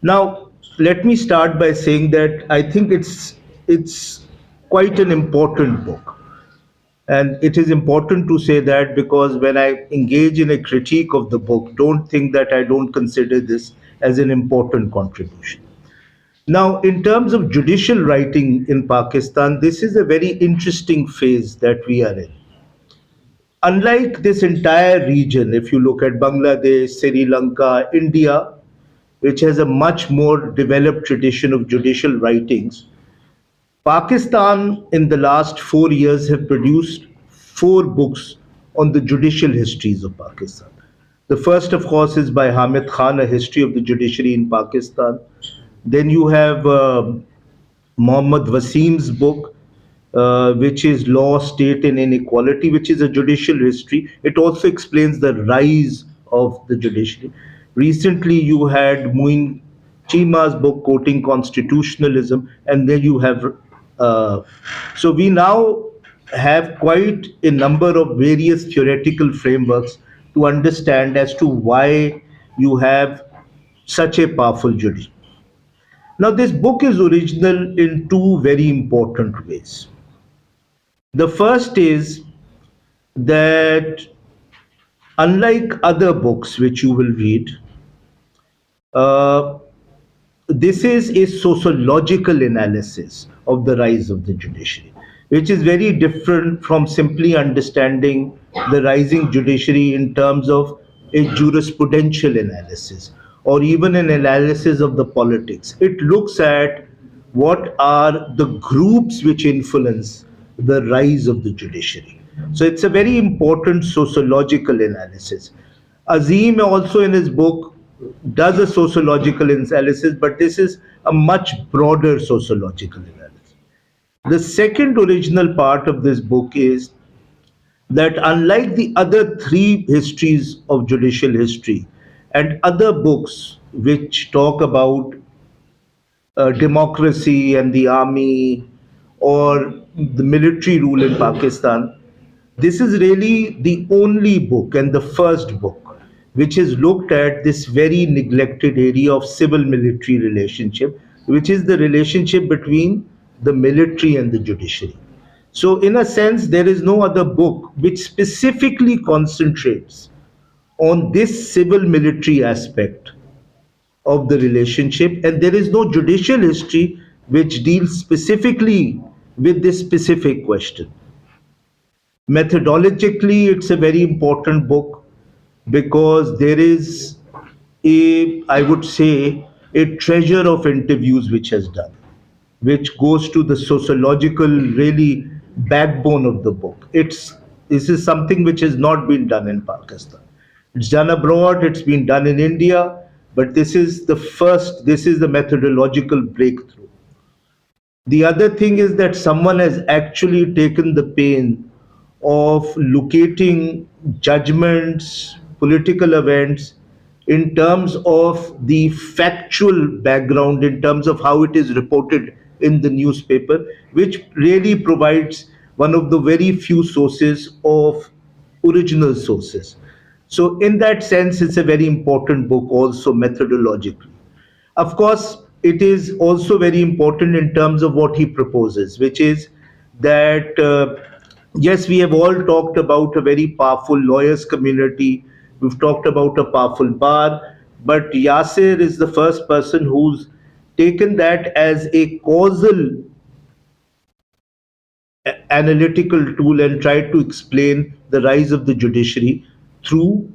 Now, let me start by saying that I think it's quite an important book. And it is important to say that, because when I engage in a critique of the book, don't think that I don't consider this as an important contribution. Now, in terms of judicial writing in Pakistan, this is a very interesting phase that we are in. Unlike this entire region, if you look at Bangladesh, Sri Lanka, India, which has a much more developed tradition of judicial writings, Pakistan in the last 4 years have produced 4 books on the judicial histories of Pakistan. The first, of course, is by Hamid Khan, A History of the Judiciary in Pakistan. Then you have Mohammad Wasim's book, which is Law, State and Inequality, which is a judicial history. It also explains the rise of the judiciary. Recently, you had Muin Chima's book quoting constitutionalism, and then you have. So we now have quite a number of various theoretical frameworks to understand as to why you have such a powerful judiciary. Now, this book is original in 2 very important ways. The first is that, unlike other books which you will read, uh, this is a sociological analysis of the rise of the judiciary, which is very different from simply understanding the rising judiciary in terms of a jurisprudential analysis or even an analysis of the politics. It looks at what are the groups which influence the rise of the judiciary. So it's a very important sociological analysis. Azim also in his book does a sociological analysis, but this is a much broader sociological analysis. The second original part of this book is that, unlike the other 3 histories of judicial history and other books which talk about democracy and the army or the military rule in Pakistan, this is really the only book and the first book which has looked at this very neglected area of civil military relationship, which is the relationship between the military and the judiciary. So, in a sense, there is no other book which specifically concentrates on this civil military aspect of the relationship, and there is no judicial history which deals specifically with this specific question. Methodologically, it's a very important book because there is I would say, a treasure of interviews which has done, which goes to the sociological, really backbone of the book. This is something which has not been done in Pakistan. It's done abroad, it's been done in India, but this is the first, this is the methodological breakthrough. The other thing is that someone has actually taken the pain of locating judgments, political events, in terms of the factual background, in terms of how it is reported in the newspaper, which really provides one of the very few sources of original sources. So, in that sense, it's a very important book also methodologically. Of course, it is also very important in terms of what he proposes, which is that yes, we have all talked about a very powerful lawyers community, we've talked about a powerful bar, but Yasser is the first person who's taken that as a causal analytical tool and tried to explain the rise of the judiciary through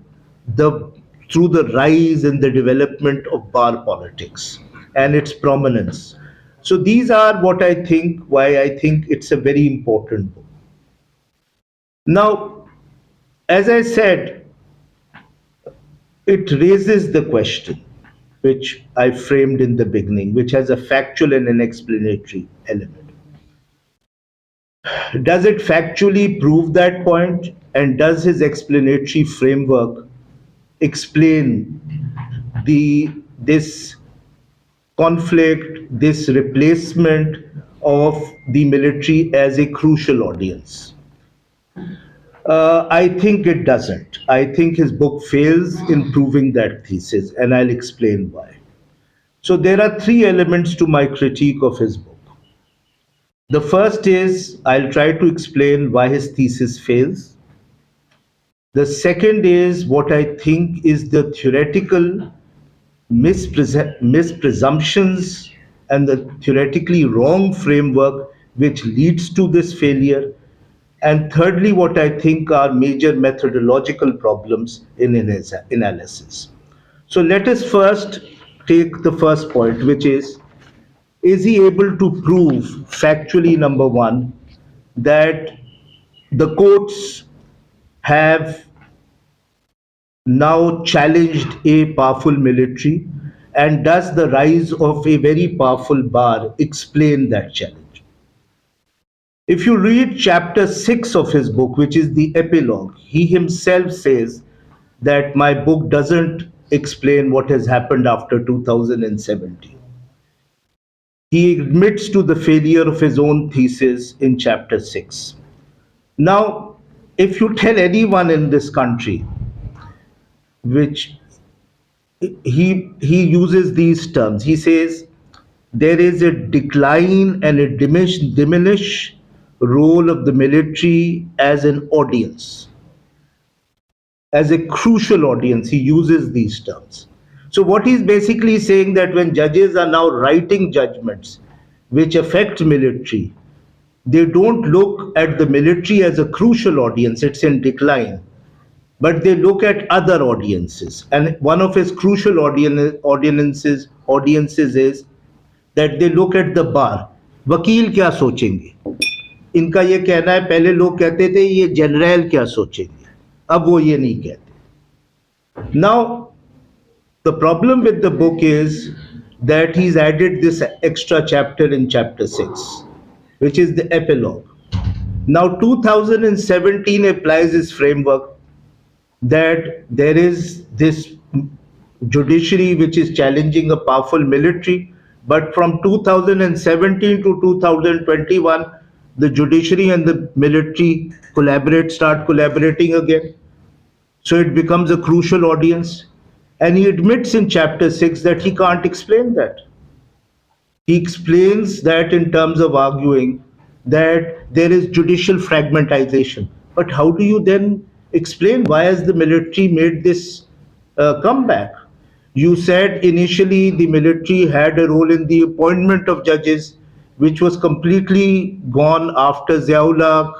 the through the rise and the development of bar politics and its prominence. So these are what I think, why I think it's a very important book. Now, as I said, it raises the question which I framed in the beginning, which has a factual and an explanatory element. Does it factually prove that point? And does his explanatory framework explain this conflict, this replacement of the military as a crucial audience? I think it doesn't. I think his book fails in proving that thesis, and I'll explain why. So there are three elements to my critique of his book. The first is I'll try to explain why his thesis fails. The second is what I think is the theoretical mispresumptions and the theoretically wrong framework which leads to this failure. And thirdly, what I think are major methodological problems in his analysis. So let us first take the first point, which is he able to prove factually, number one, that the courts have now challenged a powerful military, and does the rise of a very powerful bar explain that challenge? If you read chapter 6 of his book, which is the epilogue, he himself says that my book doesn't explain what has happened after 2017. He admits to the failure of his own thesis in chapter 6. Now, if you tell anyone in this country, which he uses these terms, he says there is a decline and a diminish role of the military as an audience, as a crucial audience. He uses these terms. So what he's basically saying that when judges are now writing judgments which affect military, they don't look at the military as a crucial audience, it's in decline, but they look at other audiences. And one of his crucial audiences is that they look at the bar. वकील क्या सोचेंगे? इनका ये कहना है, पहले लोग कहते थे ये जनरल क्या सोचेंगे, अब वो ये नहीं कहते. Now, the problem with the book is that he's added this extra chapter in chapter 6, which is the epilogue. Now, 2017 applies his framework that there is this judiciary which is challenging a powerful military, but from 2017 to 2021, the judiciary and the military start collaborating again. So it becomes a crucial audience. And he admits in chapter 6 that he can't explain that. He explains that in terms of arguing that there is judicial fragmentization. But how do you then explain why has the military made this comeback? You said initially the military had a role in the appointment of judges, which was completely gone after Ziaul-Haq,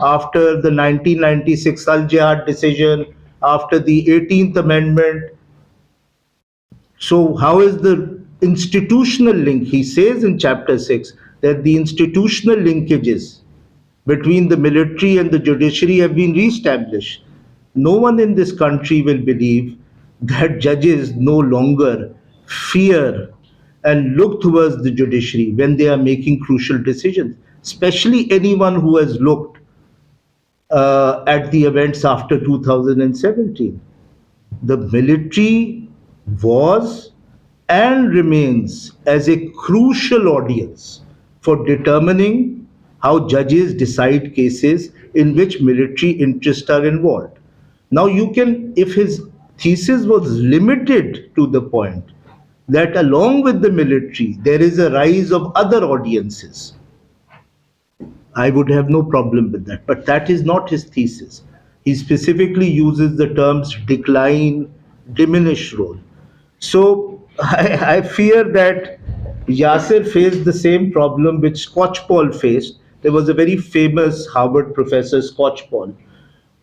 after the 1996 Al-Jihad decision, after the 18th Amendment. So how is the institutional link? He says in chapter 6 that the institutional linkages between the military and the judiciary have been re-established. No one in this country will believe that judges no longer fear and look towards the judiciary when they are making crucial decisions, especially anyone who has looked at the events after 2017. The military was and remains as a crucial audience for determining how judges decide cases in which military interests are involved. Now you can, if his thesis was limited to the point that along with the military, there is a rise of other audiences. I would have no problem with that. But that is not his thesis. He specifically uses the terms decline, diminish role. So I fear that Yasser faced the same problem which Scotchpole faced. There was a very famous Harvard professor, Scotchpole,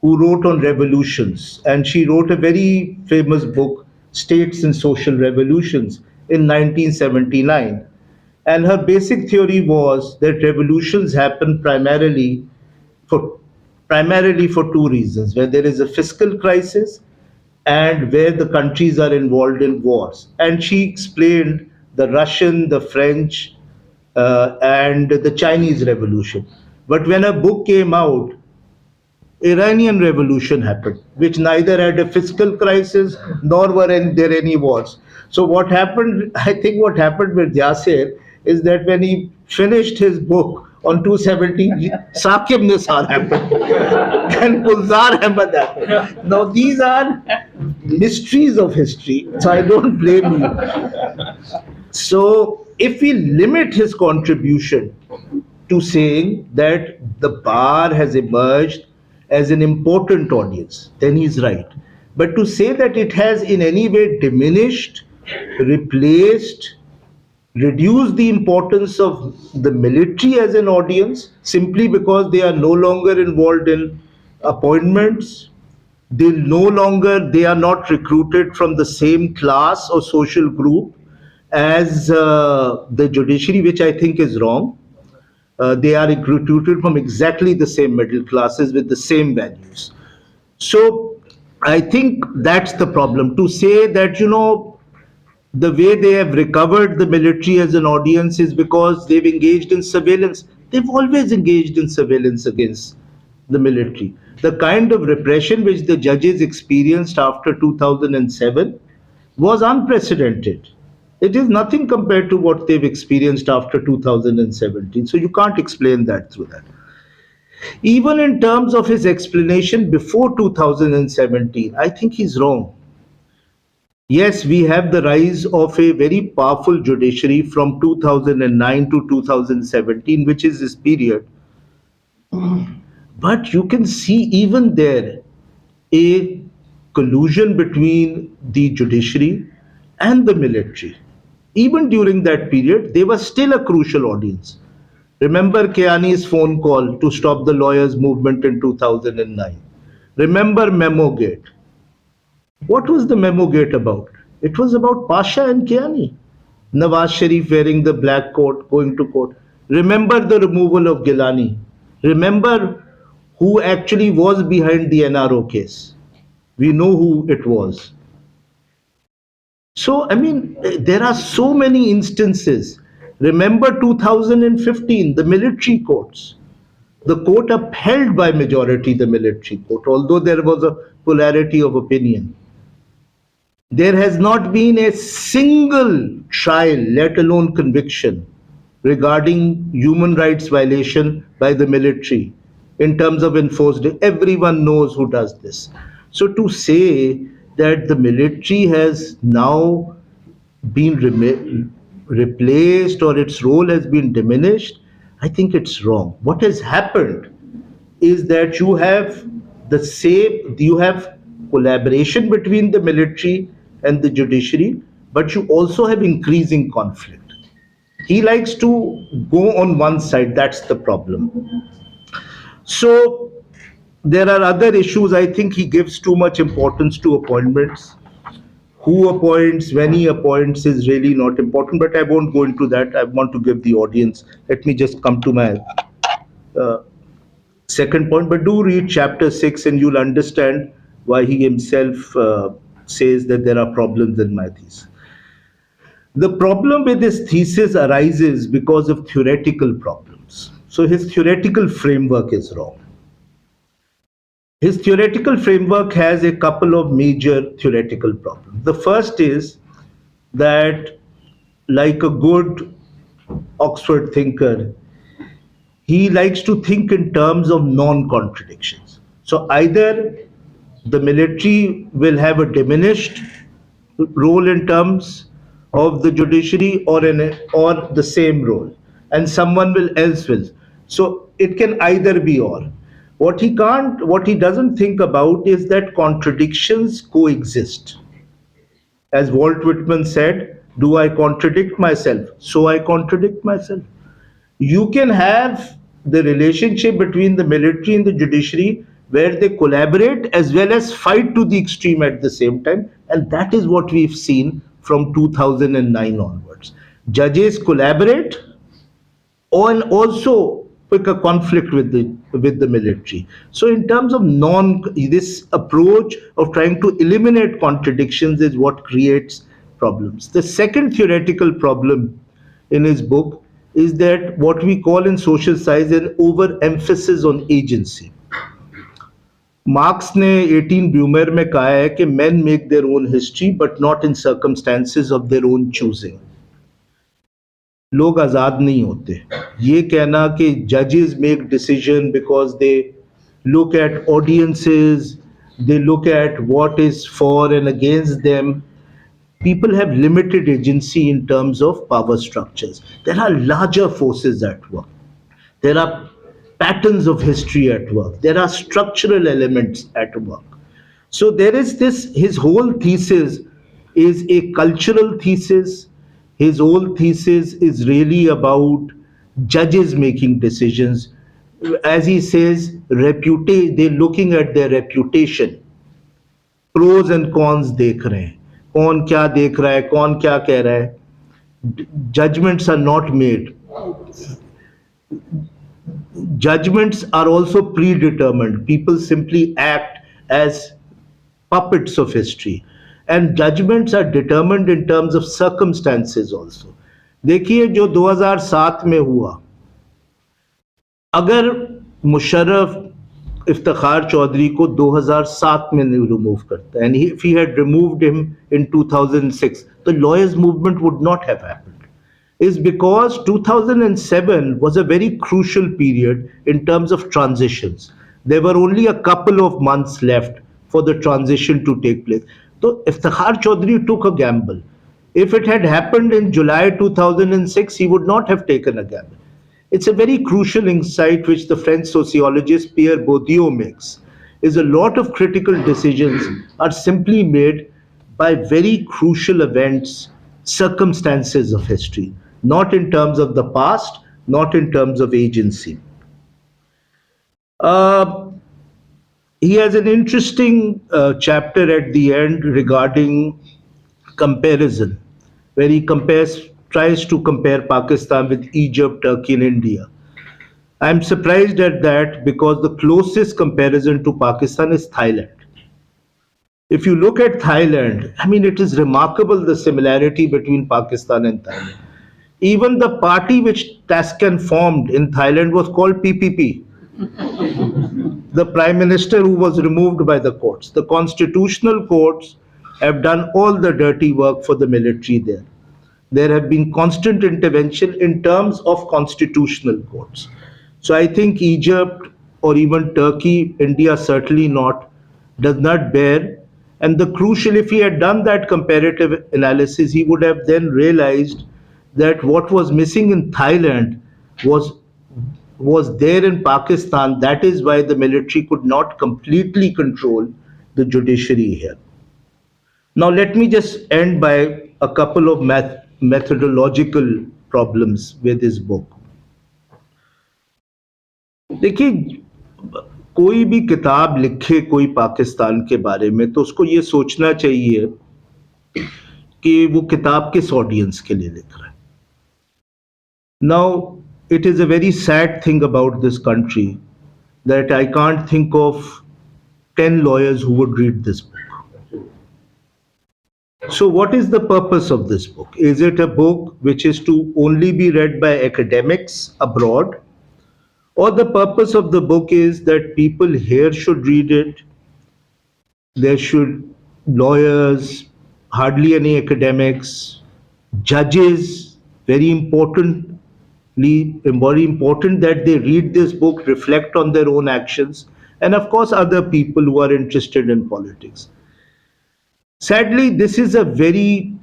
who wrote on revolutions. And she wrote a very famous book, States and Social Revolutions, in 1979. And her basic theory was that revolutions happen for primarily for two reasons: where there is a fiscal crisis and where the countries are involved in wars. And she explained the Russian, the French, and the Chinese revolution. But when her book came out, Iranian Revolution happened, which neither had a fiscal crisis nor there any wars. So what happened? I think what happened with Yasser is that when he finished his book on 217, Saqib Nisar happened, and Gulzar Ahmad happened. Now these are mysteries of history, so I don't blame you. So if we limit his contribution to saying that the bar has emerged as an important audience, then he's right. But to say that it has in any way diminished, replaced, reduced the importance of the military as an audience simply because they are no longer involved in appointments, they are not recruited from the same class or social group as the judiciary, which I think is wrong. They are recruited from exactly the same middle classes with the same values. So I think that's the problem. To say that, the way they have recovered the military as an audience is because they've engaged in surveillance. They've always engaged in surveillance against the military. The kind of repression which the judges experienced after 2007 was unprecedented. It is nothing compared to what they've experienced after 2017. So you can't explain that through that. Even in terms of his explanation before 2017, I think he's wrong. Yes, we have the rise of a very powerful judiciary from 2009 to 2017, which is this period. But you can see even there a collusion between the judiciary and the military. Even during that period, they were still a crucial audience. Remember Keani's phone call to stop the lawyers' movement in 2009. Remember Memogate. What was the Memogate about? It was about Pasha and Keani. Nawaz Sharif wearing the black coat, going to court. Remember the removal of Gilani. Remember who actually was behind the NRO case. We know who it was. So, there are so many instances. Remember 2015, the military courts. The court upheld by majority the military court, although there was a polarity of opinion. There has not been a single trial, let alone conviction, regarding human rights violation by the military in terms of enforced. Everyone knows who does this. So to say that the military has now been replaced or its role has been diminished, I think it's wrong. What has happened is that you have collaboration between the military and the judiciary, but you also have increasing conflict. He likes to go on one side, that's the problem. So there are other issues. I think he gives too much importance to appointments. Who appoints, when he appoints is really not important, but I won't go into that. I want to give the audience. Let me just come to my second point, but do read chapter 6 and you'll understand why he himself says that there are problems in my thesis. The problem with his thesis arises because of theoretical problems. So his theoretical framework is wrong. His theoretical framework has a couple of major theoretical problems. The first is that, like a good Oxford thinker, he likes to think in terms of non-contradictions. So either the military will have a diminished role in terms of the judiciary or the same role, and someone will else will. So it can either be or. What he doesn't think about is that contradictions coexist. As Walt Whitman said, do I contradict myself? So I contradict myself. You can have the relationship between the military and the judiciary where they collaborate as well as fight to the extreme at the same time, and that is what we've seen from 2009 onwards. Judges collaborate and also pick a conflict with the military. So in terms of non this approach of trying to eliminate contradictions is what creates problems. The second theoretical problem in his book is that what we call in social science an overemphasis on agency. Marks ने 18 ब्यूमेर में कहा है कि men make their own history but not in circumstances of their own choosing. लोग आज़ाद नहीं होते. ये कहना कि judges make decision because they look at audiences, they look at what is for and against them. People have limited agency in terms of power structures. There are larger forces at work. There are patterns of history at work. There are structural elements at work. So there is this, his whole thesis is a cultural thesis. His whole thesis is really about judges making decisions. As he says, they're looking at their reputation. Pros and cons देख रहे हैं. कौन क्या देख रहा है, कौन क्या कह रहा है. Judgments are not made. Judgments are also predetermined. People simply act as puppets of history. And judgments are determined in terms of circumstances also. देखिए जो 2007 में हुआ, अगर मुशर्रफ इफ्तिखार चौधरी को 2007 में रिमूव करता है, and if he had removed him in 2006, the lawyers movement would not have happened. Is because 2007 was a very crucial period in terms of transitions. There were only a couple of months left for the transition to take place. So Iftikhar Chaudhry took a gamble. If it had happened in July 2006, he would not have taken a gamble. It's a very crucial insight which the French sociologist Pierre Bourdieu makes, is a lot of critical decisions are simply made by very crucial events, circumstances of history, not in terms of the past, not in terms of agency. He has an interesting chapter at the end regarding comparison, where he tries to compare Pakistan with Egypt, Turkey, and India. I'm surprised at that because the closest comparison to Pakistan is Thailand. If you look at Thailand, I mean, it is remarkable the similarity between Pakistan and Thailand. Even the party which Tascan formed in Thailand was called PPP. The prime minister who was removed by the courts. The constitutional courts have done all the dirty work for the military there. There have been constant intervention in terms of constitutional courts. So I think Egypt or even Turkey, India certainly not, does not bear. And the crucial, if he had done that comparative analysis, he would have then realized that what was missing in Thailand was there in Pakistan. That is why the military could not completely control the judiciary here. Now let me just end by a couple of methodological problems with this book. देखिए, कोई भी किताब लिखे कोई पाकिस्तान के बारे में तो उसको ये सोचना चाहिए कि वो किताब किस ऑडियंस के लिए लिख रहा है. Now, it is a very sad thing about this country that I can't think of 10 lawyers who would read this book. So what is the purpose of this book? Is it a book which is to only be read by academics abroad? Or the purpose of the book is that people here should read it? There should lawyers, hardly any academics, judges, very important that they read this book, reflect on their own actions, and of course other people who are interested in politics. Sadly, this is a very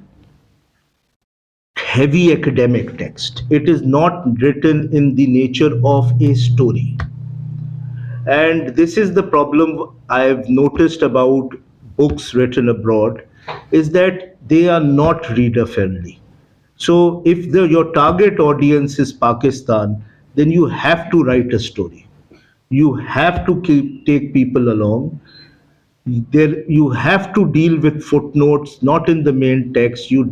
heavy academic text. It is not written in the nature of a story. And this is the problem I've noticed about books written abroad, is that they are not reader friendly. So if your target audience is Pakistan, then you have to write a story. You have to take people along. There you have to deal with footnotes, not in the main text. You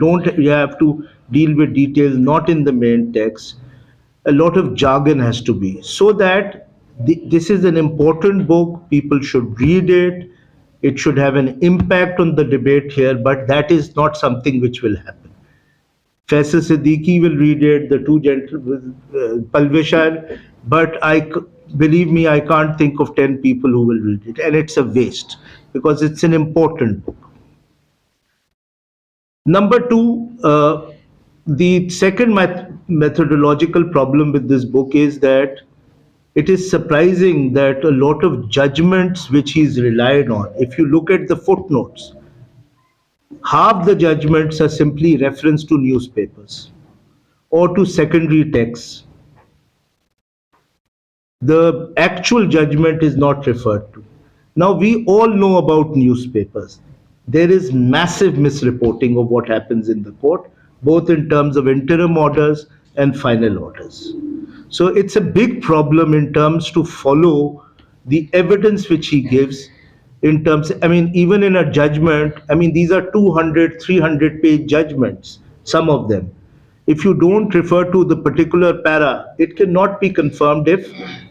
have to deal with details, not in the main text. A lot of jargon has to be, so that this is an important book. People should read it. It should have an impact on the debate here, but that is not something which will happen. Faisal Siddiqui will read it, the two gentlemen, Palvishar, but believe me, I can't think of 10 people who will read it, and it's a waste because it's an important book. Number two, the second methodological problem with this book is that it is surprising that a lot of judgments which he's relied on, if you look at the footnotes, half the judgments are simply reference to newspapers or to secondary texts. The actual judgment is not referred to. Now, we all know about newspapers. There is massive misreporting of what happens in the court, both in terms of interim orders and final orders. So it's a big problem in terms to follow the evidence which he gives in terms, I mean, even in a judgment, I mean, these are 200, 300-page judgments, some of them. If you don't refer to the particular para, it cannot be confirmed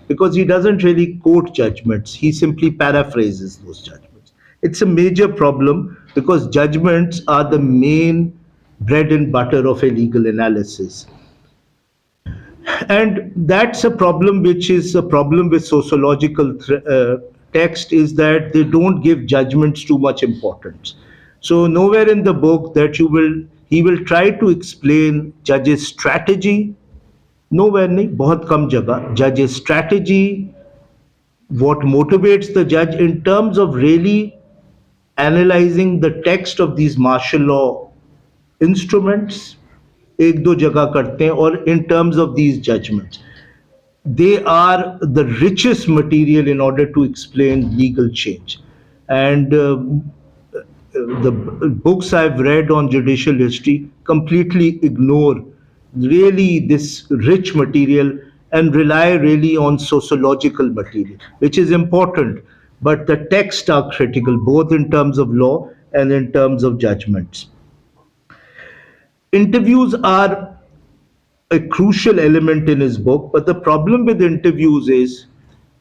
because he doesn't really quote judgments, he simply paraphrases those judgments. It's a major problem because judgments are the main bread and butter of a legal analysis. And that's a problem which is a problem with sociological text, is that they don't give judgments too much importance. So nowhere in the book that he will try to explain judge's strategy. Nowhere nahi, बहुत कम जगह, judge's strategy, what motivates the judge in terms of really analyzing the text of these martial law instruments. एक दो जगह करते हैं, और in terms of these judgments, they are the richest material in order to explain legal change. And the books I've read on judicial history completely ignore really this rich material and rely really on sociological material, which is important, but the texts are critical both in terms of law and in terms of judgments. Interviews are a crucial element in his book, but the problem with interviews is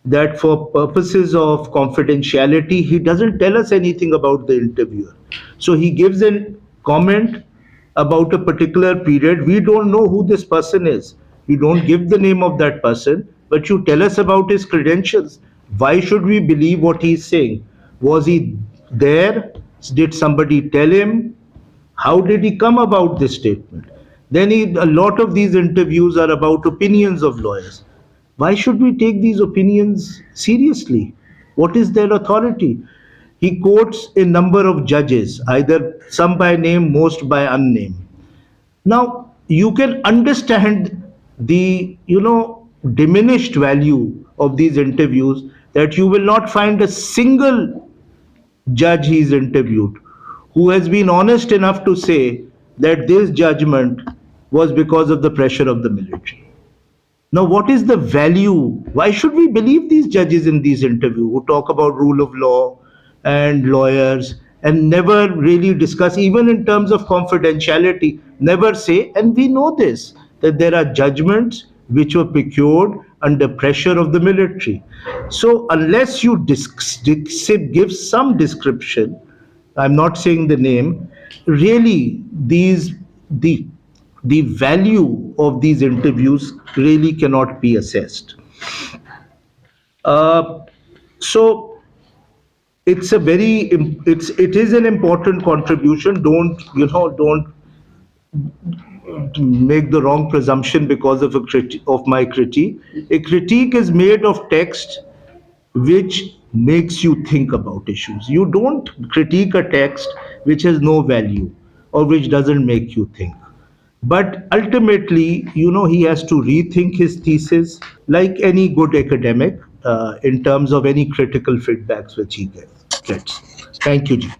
that for purposes of confidentiality, he doesn't tell us anything about the interviewer. So he gives a comment about a particular period. We don't know who this person is. You don't give the name of that person, but you tell us about his credentials. Why should we believe what he's saying? Was he there? Did somebody tell him? How did he come about this statement? Then a lot of these interviews are about opinions of lawyers. Why should we take these opinions seriously? What is their authority? He quotes a number of judges, either some by name, most by unnamed. Now, you can understand the, diminished value of these interviews, that you will not find a single judge he's interviewed who has been honest enough to say that this judgment was because of the pressure of the military. Now, what is the value? Why should we believe these judges in these interviews who talk about rule of law and lawyers and never really discuss, even in terms of confidentiality, never say, and we know this, that there are judgments which were procured under pressure of the military. So unless you give some description, I'm not saying the name, really the value of these interviews really cannot be assessed. So it is an important contribution. Don't make the wrong presumption because of my critique. A critique is made of text which makes you think about issues. You don't critique a text which has no value or which doesn't make you think. But ultimately, he has to rethink his thesis like any good academic in terms of any critical feedbacks which he gets. Thank you, Ji.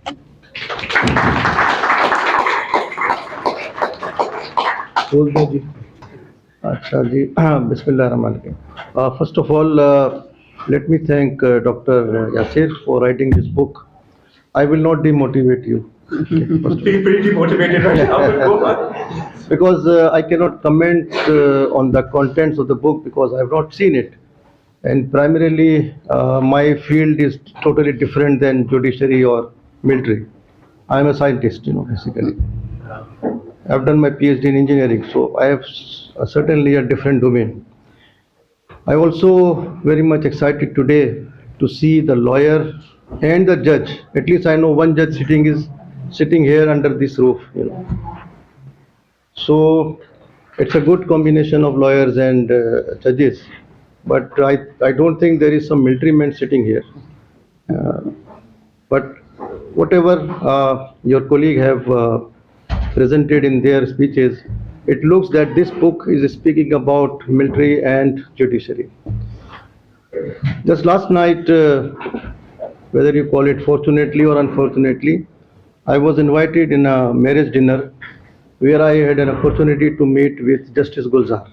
बोल दो जी. अच्छा जी बिस्मिल्लाहिर्रहमानिर्रहीम. First of all, let me thank Dr. Yasir for writing this book. I will not demotivate you. Feel pretty motivated right now, but go on. Because I cannot comment on the contents of the book because I have not seen it. And primarily, my field is totally different than judiciary or military. I am a scientist, basically. I've done my PhD in engineering, so I have certainly a different domain. I also very much excited today to see the lawyer and the judge. At least I know one judge sitting here under this roof. So it's a good combination of lawyers and judges. But I don't think there is some military men sitting here. Uh, but whatever your colleague have presented in their speeches, it looks that this book is speaking about military and judiciary. Just last night, whether you call it fortunately or unfortunately, I was invited in a marriage dinner where I had an opportunity to meet with Justice Gulzar.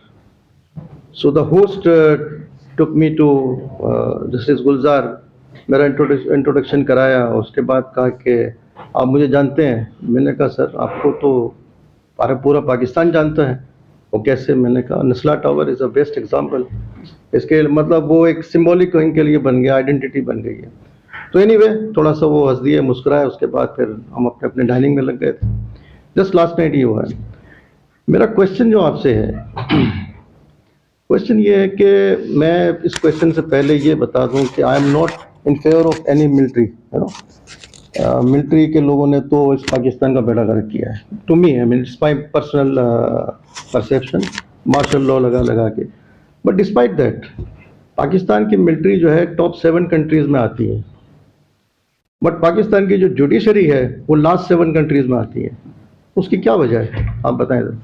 So the host took me to Justice Gulzar. मेरा introduction कराया. उसके बाद कहा कि आप मुझे जानते हैं. मैंने कहा सर आपको तो पूरा पाकिस्तान जानता है. वो कैसे? मैंने कहा नस्ला tower is a best example. इसके मतलब वो एक सिंबॉलिक इनके लिए बन गया, आइडेंटिटी बन गई है. तो एनीवे थोड़ा सा वो हंस दिए, मुस्कुराए. उसके बाद फिर हम अपने अपने डाइनिंग में लग गए थे. जस्ट लास्ट नाइट ये हुआ है. मेरा क्वेश्चन जो आपसे है, क्वेश्चन ये है कि मैं इस क्वेश्चन से पहले ये बता दूं कि I am not in favour of any military. Military के लोगों ने तो इस पाकिस्तान का बेड़ा गर्क किया है. To me, I mean it's my personal perception, martial law लगा लगा के. बट डिस्पाइट दैट, पाकिस्तान की मिलिट्री जो है टॉप 7 कंट्रीज में आती है. बट पाकिस्तान की जो जुडिशरी है वो लास्ट 7 कंट्रीज में आती है. उसकी क्या वजह है, आप बताएं जरा.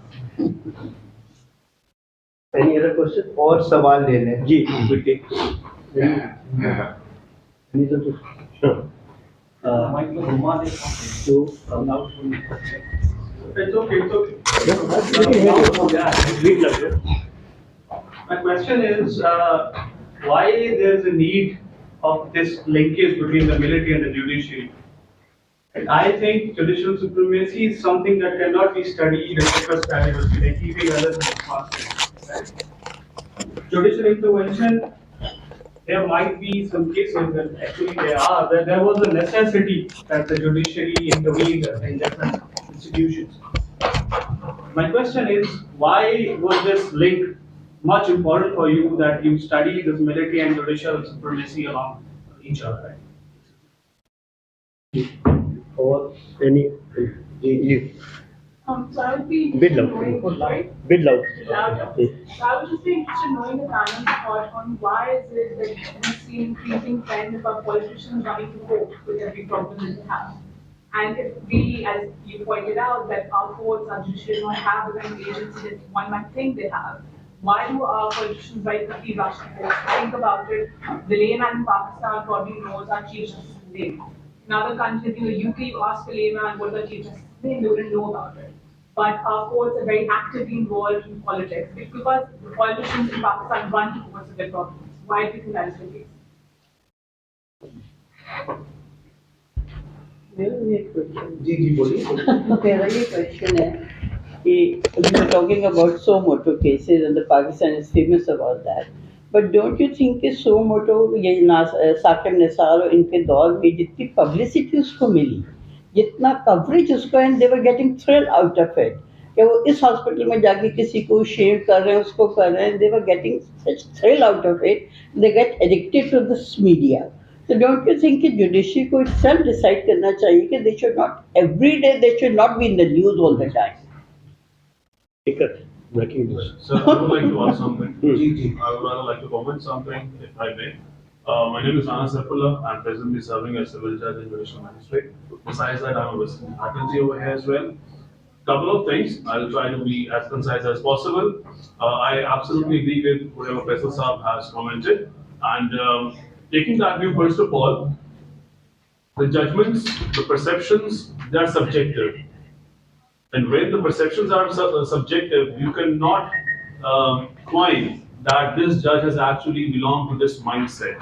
Any other question? और सवाल ले लें जी. My question is, why there's a need of this linkage between the military and the judiciary? And I think judicial supremacy is something that cannot be studied and discussed privately, like keeping others responsible. Right? Judicial intervention, there might be some cases that actually there was a necessity that the judiciary intervened in different institutions. My question is, why was this link much important for you that you study this military and judicial supremacy along each other? और any ji. So I would be Bit interested loud. in knowing, sorry? Bit loud. Louder. So I would just be interested in knowing the panel's thought on why is it that we see increasing trend of our politicians running to court with every problem that they have. And if we, as you pointed out, that our courts, our judiciary do not have the kind of agency that one might think they have, why do our politicians very quickly rush to court? Think about it. The layman in Pakistan probably knows our chief justice's name. In other countries, in the UK, you ask a layman what the chief justice's name, they wouldn't know about it. But our courts are very actively involved in politics. It's because the politicians in Pakistan run to courts with their problems. Why do you think that is the case? मेरा ये question जी बोलिए. मेरा ये question है कि we were talking about so moto cases and the Pakistan is famous about that. But don't you think कि so moto ये साकिब निसार और इनके दौर में जितनी पब्लिसिटी उसको मिली, जितना कवरेज उसको, and they were getting thrill out of it कि वो इस हॉस्पिटल में जाके किसी को शेयर कर रहे हैं, उसको कर रहे हैं, they were getting such thrill out of it, they get addicted to this media. So don't you think that judiciary को itself decide करना चाहिए कि they should not every day, they should not be in the news all the time? Breaking news. So I would like to ask something. Ji. I would rather like to comment something, if I may. My name is Anas Saifullah. I'm presently serving as civil judge and judicial magistrate. Besides that, I'm a visiting faculty over here as well. Couple of things. I'll try to be as concise as possible. I absolutely agree with whatever Faisal Saab has commented. And taking that view, first of all, the judgments, the perceptions, they are subjective. And when the perceptions are subjective, you cannot claim that this judge has actually belonged to this mindset.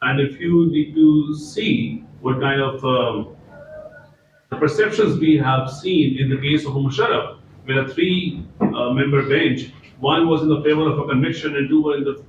And if you need to see what kind of the perceptions we have seen in the case of Musharraf, with a three-member bench, one was in the favor of a conviction and two were in the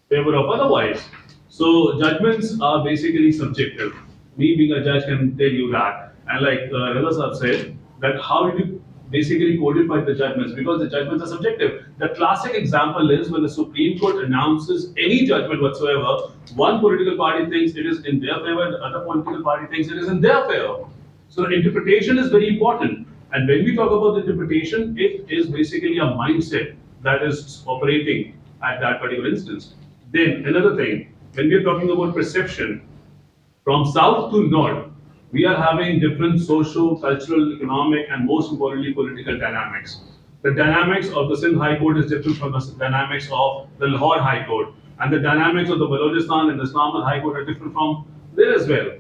favor of otherwise. So judgments are basically subjective. Me being a judge can tell you that. And like Reza Saab said, that how did you basically codify the judgments? Because the judgments are subjective. The classic example is when the Supreme Court announces any judgment whatsoever, one political party thinks it is in their favor and the other political party thinks it is in their favor. So the interpretation is very important. And when we talk about the interpretation, it is basically a mindset that is operating at that particular instance. Then another thing, when we are talking about perception, from south to north, we are having different social, cultural, economic, and most importantly, political dynamics. The dynamics of the Sindh High Court is different from the dynamics of the Lahore High Court, and the dynamics of the Balochistan and the Islamabad High Court are different from there as well.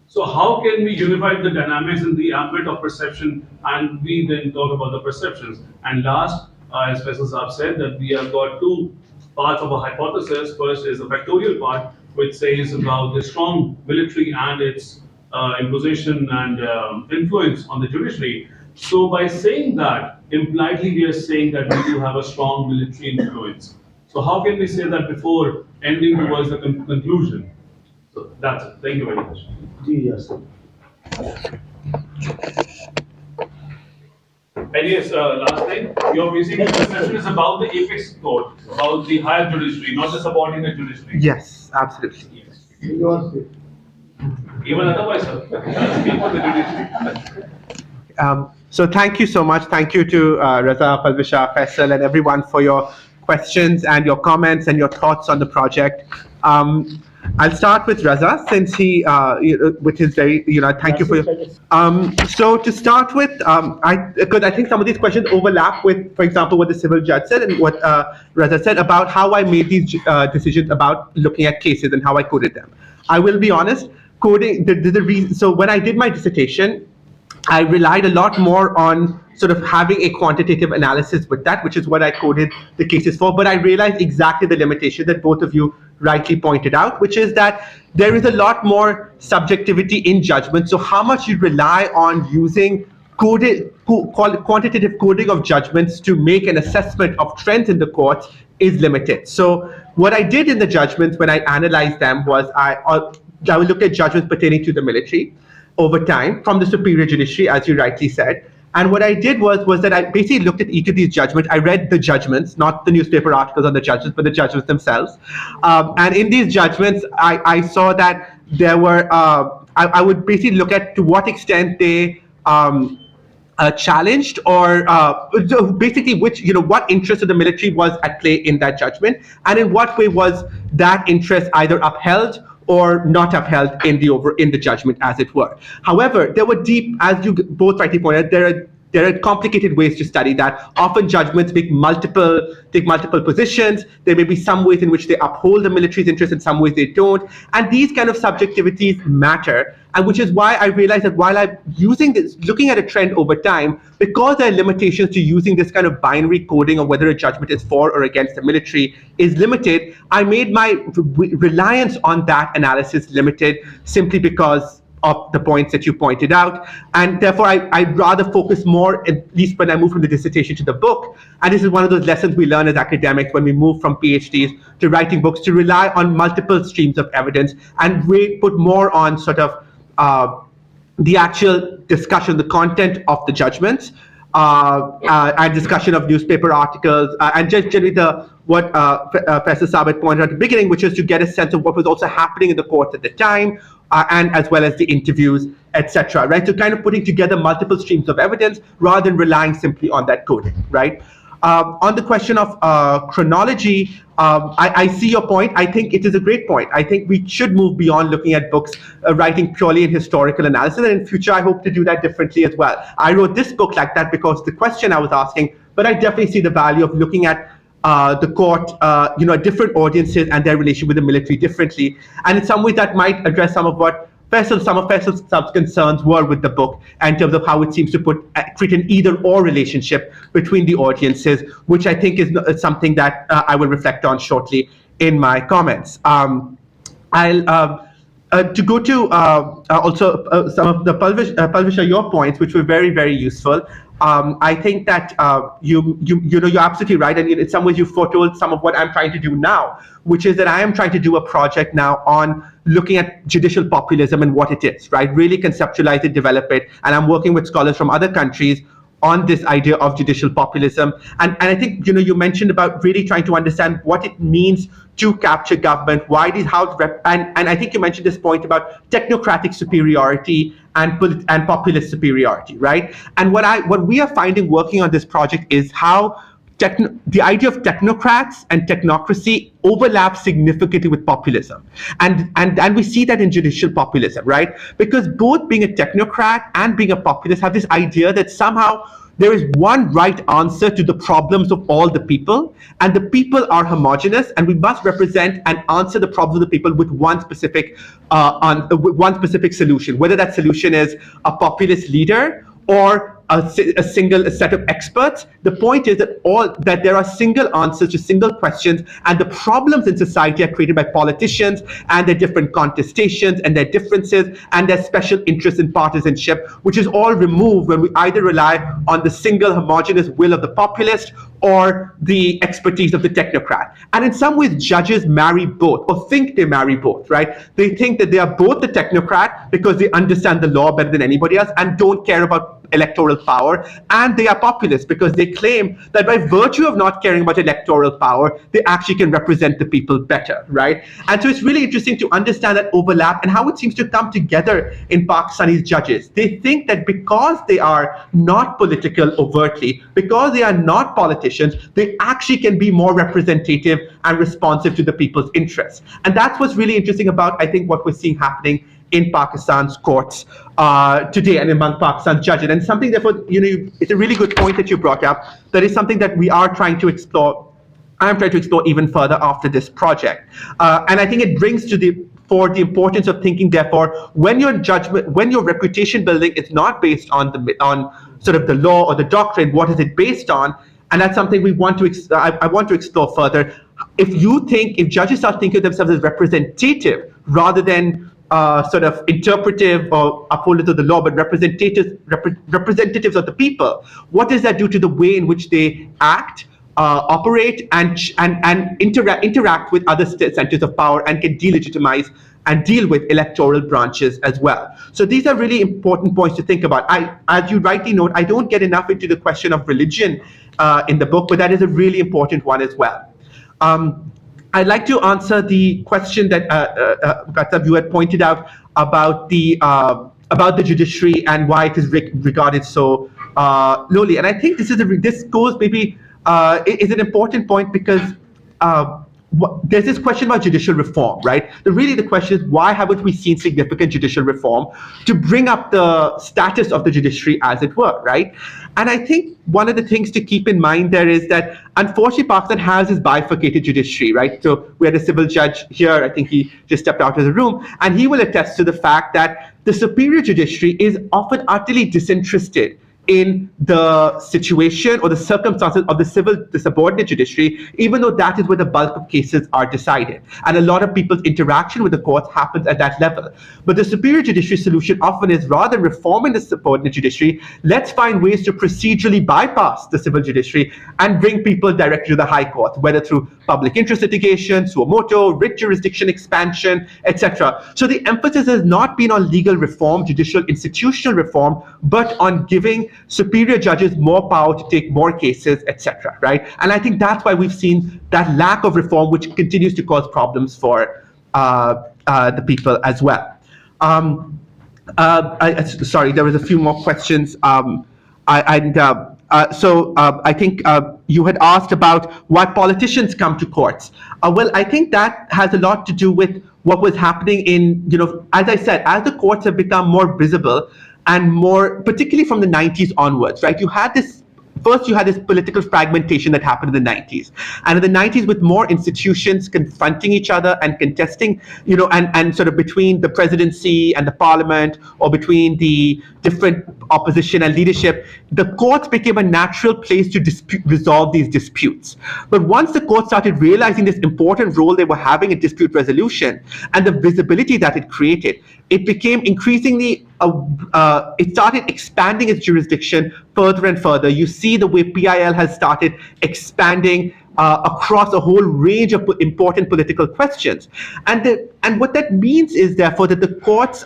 So how can we unify the dynamics in the ambit of perception, and we then talk about the perceptions? And last, as Faisal Saab said, that we have got two parts of a hypothesis. First is the factorial part, which says about the strong military and its imposition and influence on the judiciary. So by saying that, impliedly we are saying that we do have a strong military influence. So how can we say that before ending towards the conclusion? So that's it. Thank you very much. Yes. And yes, last thing, your basic perception is about the apex court, about the higher judiciary, not the subordinate judiciary. Yes, absolutely. Yes. Even otherwise, sir. Speak for the judiciary. So thank you so much. Thank you to Reza, Palvisha, Faisal, and everyone for your questions and your comments and your thoughts on the project. I'll start with Reza since he, with his very, thank you for your. So to start with, because I think some of these questions overlap with, for example, what the civil judge said and what Reza said about how I made these decisions about looking at cases and how I coded them. I will be honest, coding, the reason, so when I did my dissertation, I relied a lot more on sort of having a quantitative analysis with that, which is what I coded the cases for. But I realized exactly the limitation that both of you rightly pointed out, which is that there is a lot more subjectivity in judgment. So how much you rely on using quantitative coding of judgments to make an assessment of trends in the courts is limited. So what I did in the judgments when I analyzed them was I would look at judgments pertaining to the military over time from the superior judiciary, as you rightly said. And what I did was that I basically looked at each of these judgments. I read the judgments, not the newspaper articles on the judges, but the judgments themselves. And in these judgments, I saw that there were, I would basically look at to what extent they challenged or basically which, what interest of the military was at play in that judgment, and in what way was that interest either upheld or not upheld in the judgment, as it were. However, there were deep, as you both rightly pointed out, there are complicated ways to study that. Often judgments take multiple positions. There may be some ways in which they uphold the military's interest, in some ways they don't. And these kind of subjectivities matter. And which is why I realized that while I'm using this, looking at a trend over time, because there are limitations to using this kind of binary coding of whether a judgment is for or against the military is limited, I made my reliance on that analysis limited simply because of the points that you pointed out. And therefore, I'd rather focus more, at least when I move from the dissertation to the book. And this is one of those lessons we learn as academics when we move from PhDs to writing books, to rely on multiple streams of evidence and we put more on sort of the actual discussion, the content of the judgments, and discussion of newspaper articles, and just generally what Professor Saab pointed out at the beginning, which is to get a sense of what was also happening in the courts at the time, and as well as the interviews, etc. Right? So kind of putting together multiple streams of evidence rather than relying simply on that coding, right? On the question of chronology, I see your point. I think it is a great point. I think we should move beyond looking at books writing purely in historical analysis, and in future I hope to do that differently as well. I wrote this book like that because the question I was asking, but I definitely see the value of looking at the court, different audiences and their relation with the military differently, and in some ways that might address some of Faisal's concerns were with the book in terms of how it seems to create an either-or relationship between the audiences, which I think is something that I will reflect on shortly in my comments. I'll to go to also some of the Palvisha, your points, which were very, very useful. I think that you're absolutely right, and in some ways you foretold some of what I'm trying to do now, which is that I am trying to do a project now on looking at judicial populism and what it is, right? Really conceptualize it, develop it, and I'm working with scholars from other countries on this idea of judicial populism. And I think, you mentioned about really trying to understand what it means to capture government, why these, and I think you mentioned this point about technocratic superiority and populist superiority, right? And what we are finding working on this project is how the idea of technocrats and technocracy overlaps significantly with populism. And we see that in judicial populism, right? Because both being a technocrat and being a populist have this idea that somehow there is one right answer to the problems of all the people, and the people are homogenous, and we must represent and answer the problems of the people with one specific solution, whether that solution is a populist leader or a single set of experts. The point is that there are single answers to single questions, and the problems in society are created by politicians and their different contestations and their differences and their special interests in partisanship, which is all removed when we either rely on the single homogeneous will of the populist or the expertise of the technocrat. And in some ways, judges marry both, or think they marry both, right? They think that they are both the technocrat because they understand the law better than anybody else and don't care about electoral power, and they are populist because they claim that by virtue of not caring about electoral power, they actually can represent the people better, right? And so it's really interesting to understand that overlap and how it seems to come together in Pakistani judges. They think that because they are not political overtly, because they are not politicians, they actually can be more representative and responsive to the people's interests. And that's what's really interesting about, I think, what we're seeing happening in Pakistan's courts today and among Pakistan's judges. And something, therefore, it's a really good point that you brought up. That is something that we are trying to explore. I'm trying to explore even further after this project. And I think it brings for the importance of thinking, therefore, when your reputation building is not based on sort of the law or the doctrine, what is it based on? And that's something we want to I want to explore further. If judges start thinking of themselves as representative rather than sort of interpretive or upholders of the law, but representatives of the people, what does that do to the way in which they act, operate, and interact with other centers of power, and can delegitimize and deal with electoral branches as well? So these are really important points to think about. As you rightly note, I don't get enough into the question of religion in the book, but that is a really important one as well. I'd like to answer the question that you had pointed out about the judiciary and why it is regarded so lowly. And I think this goes maybe is an important point because there's this question about judicial reform, right? The question is, why haven't we seen significant judicial reform to bring up the status of the judiciary, as it were, right? And I think one of the things to keep in mind there is that, unfortunately, Pakistan has this bifurcated judiciary, right? So we had a civil judge here, I think he just stepped out of the room, and he will attest to the fact that the superior judiciary is often utterly disinterested in the situation or the circumstances of the subordinate judiciary, even though that is where the bulk of cases are decided. And a lot of people's interaction with the courts happens at that level. But the superior judiciary solution often is, rather than reforming the subordinate judiciary, let's find ways to procedurally bypass the civil judiciary and bring people directly to the high court, whether through public interest litigation, suo motu, writ jurisdiction expansion, etc. So the emphasis has not been on legal reform, judicial institutional reform, but on giving superior judges more power to take more cases, etc. Right? And I think that's why we've seen that lack of reform, which continues to cause problems for the people as well. Sorry, there was a few more questions. I think you had asked about why politicians come to courts. Well, I think that has a lot to do with what was happening in, as I said, as the courts have become more visible and more, particularly from the 90s onwards, right? First, you had this political fragmentation that happened in the 90s. And in the 90s, with more institutions confronting each other and contesting, and sort of between the presidency and the parliament, or between the different opposition and leadership, the courts became a natural place to resolve these disputes. But once the courts started realizing this important role they were having in dispute resolution and the visibility that it created, it became increasingly, it started expanding its jurisdiction further and further. You see the way PIL has started expanding across a whole range of important political questions. And what that means is, therefore, that the courts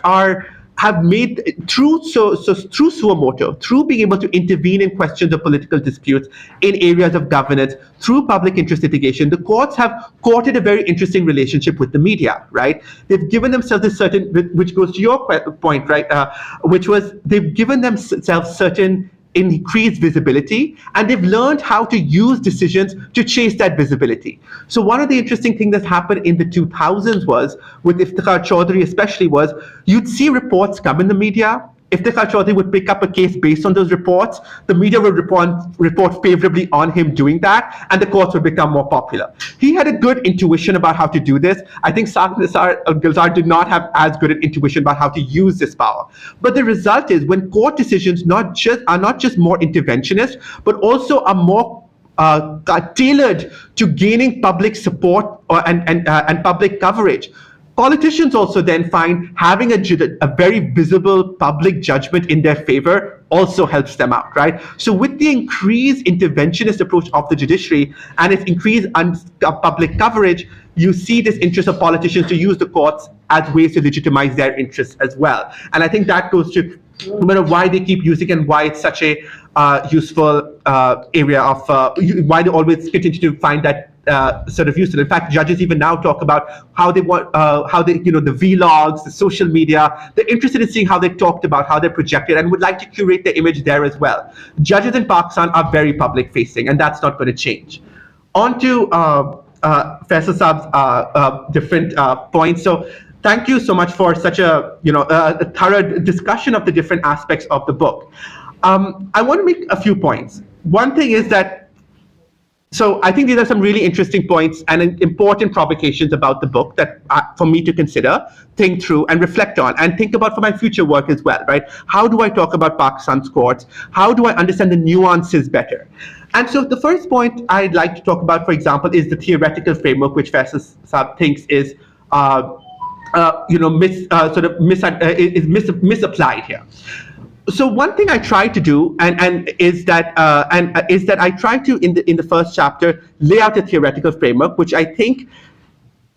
have made, through suo motu, through being able to intervene in questions of political disputes in areas of governance, through public interest litigation, the courts have courted a very interesting relationship with the media, right? They've given themselves a certain, which goes to your point, right, which was they've given themselves certain increased visibility, and they've learned how to use decisions to chase that visibility. So one of the interesting things that happened in the 2000s was, with Iftikhar Chaudhry especially, was you'd see reports come in the media. Iftikhar Chaudhry would pick up a case based on those reports. The media would report favorably on him doing that, and the courts would become more popular. He had a good intuition about how to do this. I think Gulzar did not have as good an intuition about how to use this power. But the result is, when court decisions are not just more interventionist, but also are more tailored to gaining public support and public coverage, politicians also then find having a very visible public judgment in their favor also helps them out, right? So with the increased interventionist approach of the judiciary and its increased public coverage, you see this interest of politicians to use the courts as ways to legitimize their interests as well. And I think that goes to no matter why they keep using and why it's such a useful area of why they always continue to find that sort of useful. In fact, judges even now talk about how they want, the vlogs, the social media. They're interested in seeing how they're talked about, how they're projected, and would like to curate their image there as well. Judges in Pakistan are very public facing, and that's not going to change. On to Faisal Saab's different points. So thank you so much for such a thorough discussion of the different aspects of the book. I want to make a few points. One thing is that, so I think these are some really interesting points and important provocations about the book that for me to consider, think through, and reflect on, and think about for my future work as well, right? How do I talk about Pakistan's courts? How do I understand the nuances better? And so the first point I'd like to talk about, for example, is the theoretical framework, which Faisal Saab thinks is misapplied here. So one thing I try to do, is that I try to in the first chapter lay out a theoretical framework, which I think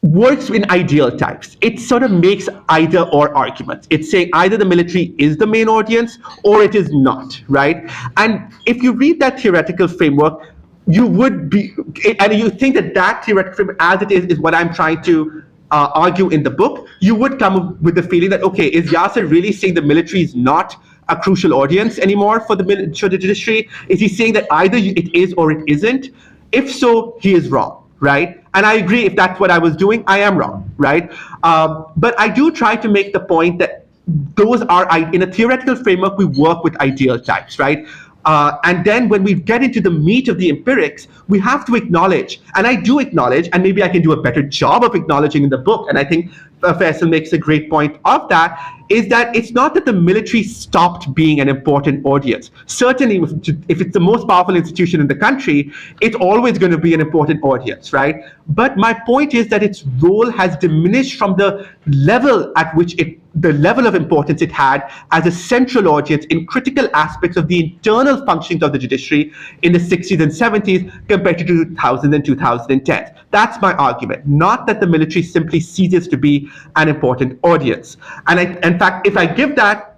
works in ideal types. It sort of makes either or arguments. It's saying either the military is the main audience or it is not, right? And if you read that theoretical framework, you would be, and you think that theoretical framework as it is what I'm trying to argue in the book, you would come with the feeling that, okay, is Yasser really saying the military is not a crucial audience anymore for the judiciary? Is he saying that either it is or it isn't? If so, he is wrong, right? And I agree, if that's what I was doing, I am wrong, right? But I do try to make the point that those are, in a theoretical framework, we work with ideal types, right? And then when we get into the meat of the empirics, we have to acknowledge, and I do acknowledge, and maybe I can do a better job of acknowledging in the book, and I think Faisal makes a great point of that, is that it's not that the military stopped being an important audience. Certainly, if it's the most powerful institution in the country, it's always going to be an important audience, right? But my point is that its role has diminished from the level at which the level of importance it had as a central audience in critical aspects of the internal functionings of the judiciary in the 60s and 70s compared to 2000 and 2010. That's my argument, not that the military simply ceases to be an important audience. And in fact, if I give that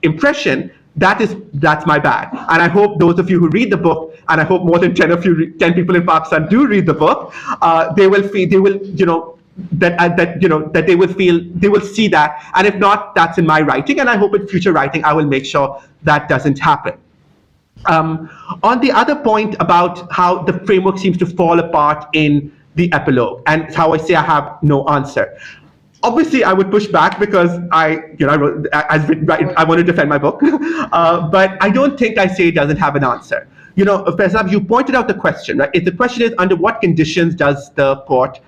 impression, that's my bad. And I hope those of you who read the book, and I hope more than 10 people in Pakistan do read the book, they will see that. And if not, that's in my writing, and I hope in future writing I will make sure that doesn't happen. On the other point about how the framework seems to fall apart in the epilogue, and how I say I have no answer. Obviously, I would push back because I want to defend my book, but I don't think I say it doesn't have an answer. Professor, you pointed out the question, right? If the question is, under what conditions does the court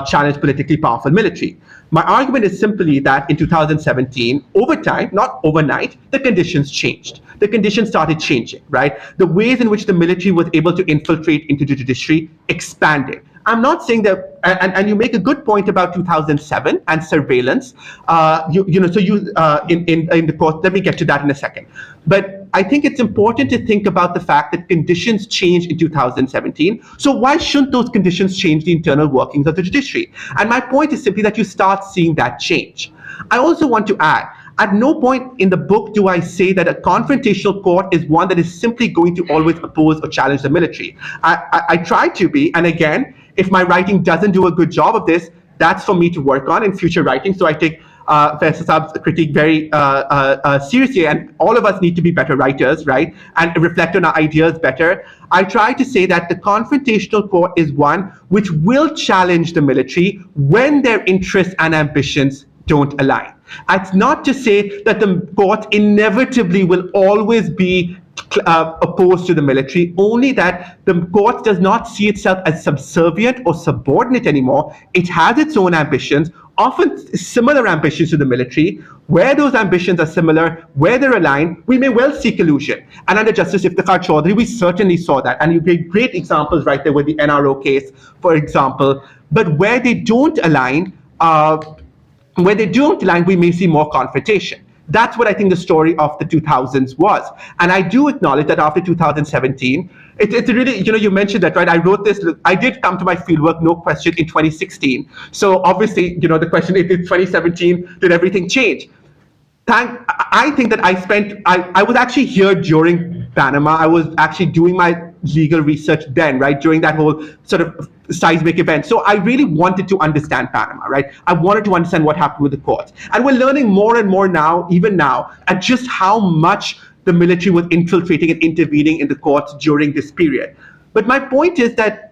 challenge politically powerful military? My argument is simply that in 2017, over time, not overnight, the conditions changed. The conditions started changing, right? The ways in which the military was able to infiltrate into the judiciary expanded. I'm not saying that, and you make a good point about 2007 and surveillance. In the court, let me get to that in a second. But I think it's important to think about the fact that conditions changed in 2017. So why shouldn't those conditions change the internal workings of the judiciary? And my point is simply that you start seeing that change. I also want to add, at no point in the book do I say that a confrontational court is one that is simply going to always oppose or challenge the military. I try to be, and again, if my writing doesn't do a good job of this, that's for me to work on in future writing. So I take Professor Saab's critique very seriously, and all of us need to be better writers, right? And reflect on our ideas better. I try to say that the confrontational court is one which will challenge the military when their interests and ambitions don't align. It's not to say that the court inevitably will always be opposed to the military, only that the court does not see itself as subservient or subordinate anymore. It has its own ambitions, often similar ambitions to the military. Where those ambitions are similar, where they're aligned, we may well see collusion. And under Justice Iftikhar Chaudhry, we certainly saw that. And you gave great examples right there with the NRO case, for example. But where they don't align, we may see more confrontation. That's what I think the story of the 2000s was. And I do acknowledge that after 2017, it's really, you mentioned that, right? I wrote this, I did come to my fieldwork, no question, in 2016. So obviously, the question is, in 2017, did everything change? I think that I was actually here during Panama. I was actually doing my legal research then, right, during that whole sort of seismic event. So I really wanted to understand Panama, right? I wanted to understand what happened with the courts. And we're learning more and more now, even now, at just how much the military was infiltrating and intervening in the courts during this period. But my point is that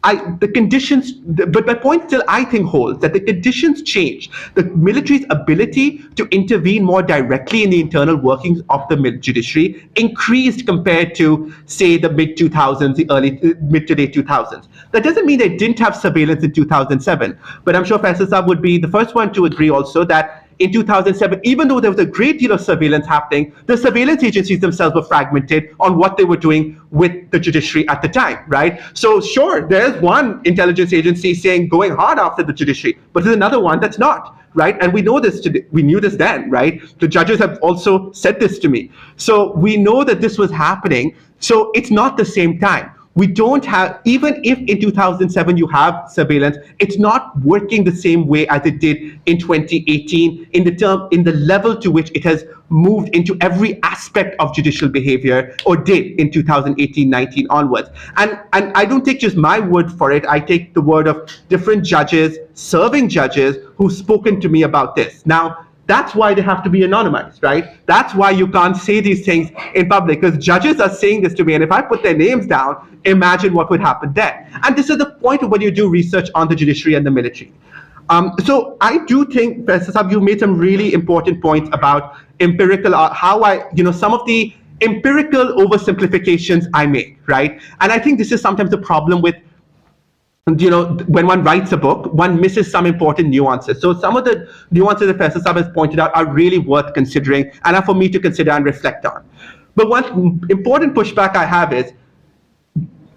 but my point still, I think, holds that the conditions change. The military's ability to intervene more directly in the internal workings of the judiciary increased compared to, say, the mid-2000s, the mid to late 2000s. That doesn't mean they didn't have surveillance in 2007, but I'm sure Professor Saab would be the first one to agree also that in 2007, even though there was a great deal of surveillance happening, the surveillance agencies themselves were fragmented on what they were doing with the judiciary at the time, right? So sure, there's one intelligence agency going hard after the judiciary, but there's another one that's not, right? And we know this today. We knew this then, right? The judges have also said this to me. So we know that this was happening. So it's not the same time. We don't have, even if in 2007 you have surveillance, it's not working the same way as it did in 2018 in the level to which it has moved into every aspect of judicial behavior, or did in 2018-19 onwards. And I don't take just my word for it. I take the word of different judges, serving judges, who've spoken to me about this. Now, that's why they have to be anonymized, right? That's why you can't say these things in public, because judges are saying this to me, and if I put their names down, imagine what would happen then. And this is the point of when you do research on the judiciary and the military. So I do think, Professor Saab, you made some really important points about empirical, some of the empirical oversimplifications I make, right? And I think this is sometimes the problem with, when one writes a book, one misses some important nuances. So some of the nuances that Professor Saab has pointed out are really worth considering and are for me to consider and reflect on. But one important pushback I have is,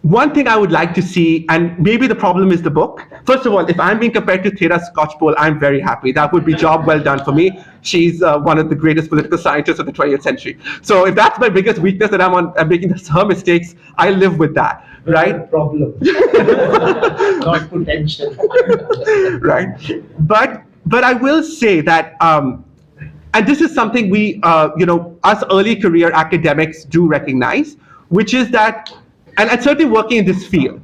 one thing I would like to see, and maybe the problem is the book. First of all, if I'm being compared to Thera Skocpol, I'm very happy. That would be job well done for me. She's one of the greatest political scientists of the 20th century. So if that's my biggest weakness, that I'm making her mistakes, I live with that, right? Problem. Not potential. Right. But I will say that, and this is something we, us early career academics do recognize, which is that, and certainly working in this field,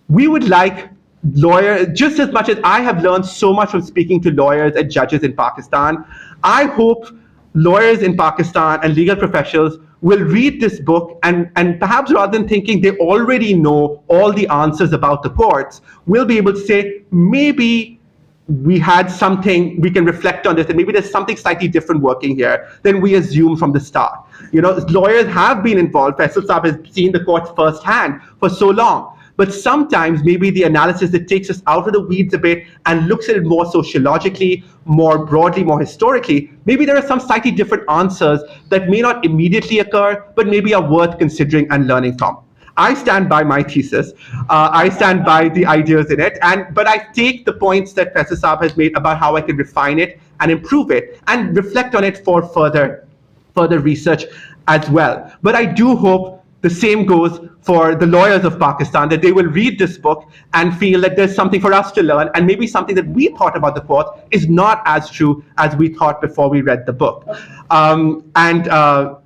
we would like lawyers, just as much as I have learned so much from speaking to lawyers and judges in Pakistan, I hope lawyers in Pakistan and legal professionals will read this book and perhaps rather than thinking they already know all the answers about the courts, will be able to say, maybe we had something, we can reflect on this, and maybe there's something slightly different working here than we assume from the start. Lawyers have been involved. Faisal Saab has seen the courts firsthand for so long. But sometimes maybe the analysis that takes us out of the weeds a bit and looks at it more sociologically, more broadly, more historically, maybe there are some slightly different answers that may not immediately occur, but maybe are worth considering and learning from. I stand by my thesis. I stand by the ideas in it, but I take the points that Professor Saab has made about how I can refine it and improve it and reflect on it for further research as well. But I do hope the same goes for the lawyers of Pakistan, that they will read this book and feel that there's something for us to learn, and maybe something that we thought about the court is not as true as we thought before we read the book.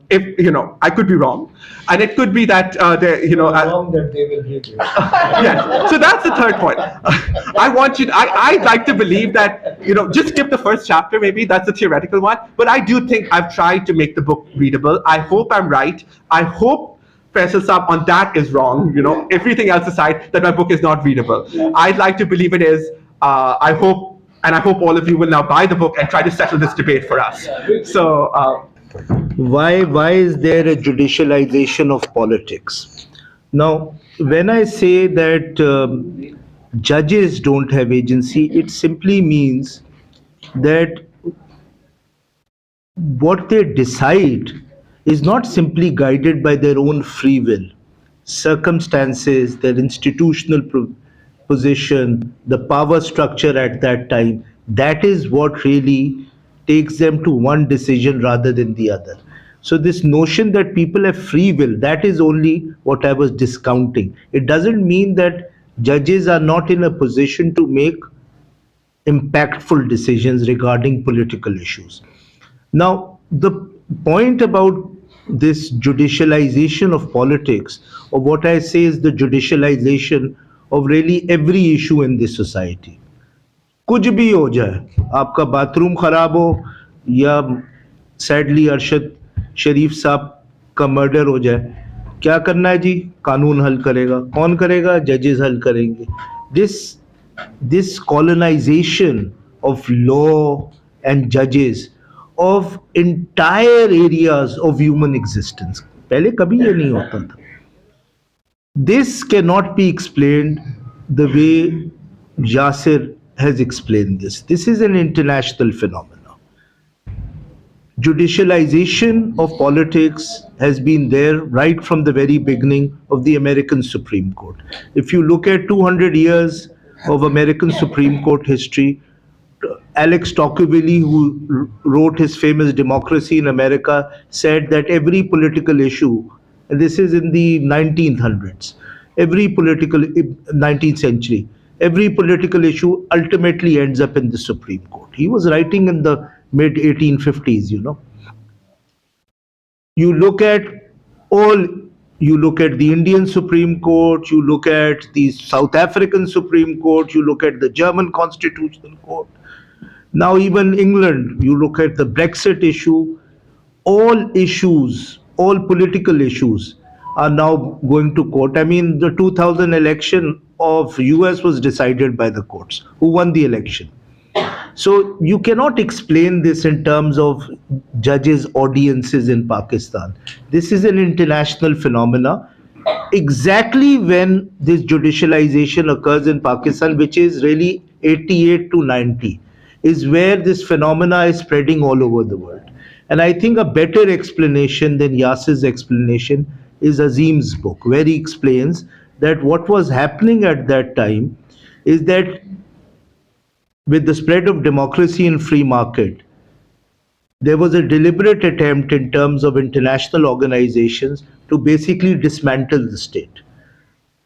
If I could be wrong, and it could be that wrong that they will read it. Yes. So that's the third point. I'd like to believe that, just skip the first chapter, maybe that's the theoretical one. But I do think I've tried to make the book readable. I hope I'm right. I hope Faisal Saab on that is wrong. Everything else aside, that my book is not readable. I'd like to believe it is. I hope all of you will now buy the book and try to settle this debate for us. So. Why is there a judicialization of politics? Now, when I say that judges don't have agency, it simply means that what they decide is not simply guided by their own free will. Circumstances, their institutional position, the power structure at that time, that is what really takes them to one decision rather than the other. So this notion that people have free will, that is only what I was discounting. It doesn't mean that judges are not in a position to make impactful decisions regarding political issues. Now, the point about this judicialization of politics, or what I say is the judicialization of really every issue in this society. कुछ भी हो जाए, आपका bathroom खराब हो या sadly Arshad शरीफ साहब का मर्डर हो जाए, क्या करना है जी? कानून हल करेगा. कौन करेगा? जजेस हल करेंगे. This colonization of law and judges of entire areas of human existence, पहले कभी ये नहीं होता था. This cannot be explained the way Yasir has explained this. This is an international phenomenon. Judicialization of politics has been there right from the very beginning of the American Supreme Court. If you look at 200 years of American Supreme Court history, Alex Tocqueville, who wrote his famous Democracy in America, said that every political issue, and this is in the 1900s, 19th century, every political issue ultimately ends up in the Supreme Court. He was writing in the mid 1850s, You look at the Indian Supreme Court, you look at the South African Supreme Court, you look at the German Constitutional Court. Now even England, you look at the Brexit issue, all political issues are now going to court. I mean, the 2000 election of US was decided by the courts. Who won the election? So you cannot explain this in terms of judges' audiences in Pakistan. This is an international phenomena. Exactly when this judicialization occurs in Pakistan, which is really 88 to 90, is where this phenomena is spreading all over the world. And I think a better explanation than Yasir's explanation is Azim's book, where he explains that what was happening at that time is that with the spread of democracy and free market, there was a deliberate attempt in terms of international organizations to basically dismantle the state.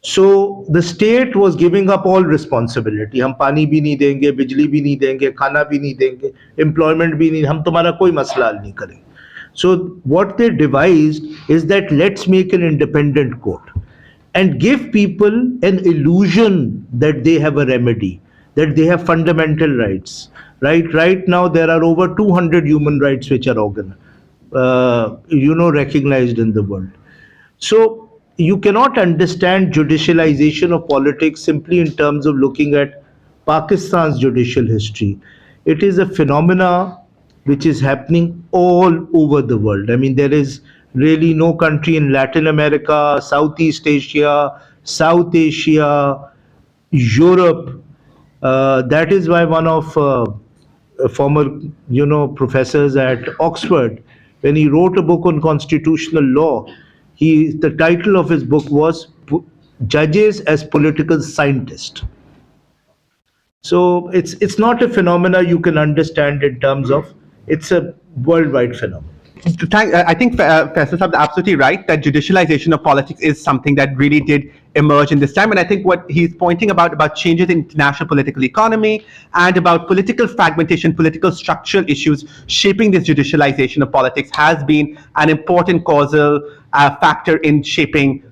So the state was giving up all responsibility. हम पानी भी नहीं देंगे, बिजली भी नहीं देंगे, खाना भी नहीं देंगे, employment भी नहीं, हम तुम्हारा कोई मसला हल नहीं करेंगे. So what they devised is that let's make an independent court and give people an illusion that they have a remedy, that they have fundamental rights. Right now, there are over 200 human rights which are recognized in the world. So you cannot understand judicialization of politics simply in terms of looking at Pakistan's judicial history. It is a phenomena which is happening all over the world. I mean, there is really no country in Latin America, Southeast Asia, South Asia, Europe. That is why one of former, professors at Oxford, when he wrote a book on constitutional law, the title of his book was "Judges as Political Scientists." So it's not a phenomena you can understand in terms of, it's a worldwide phenomenon. I think Faisal Saab is absolutely right that judicialization of politics is something that really did emerge in this time. And I think what he's pointing about changes in international political economy and about political fragmentation, political structural issues shaping this judicialization of politics has been an important causal factor in shaping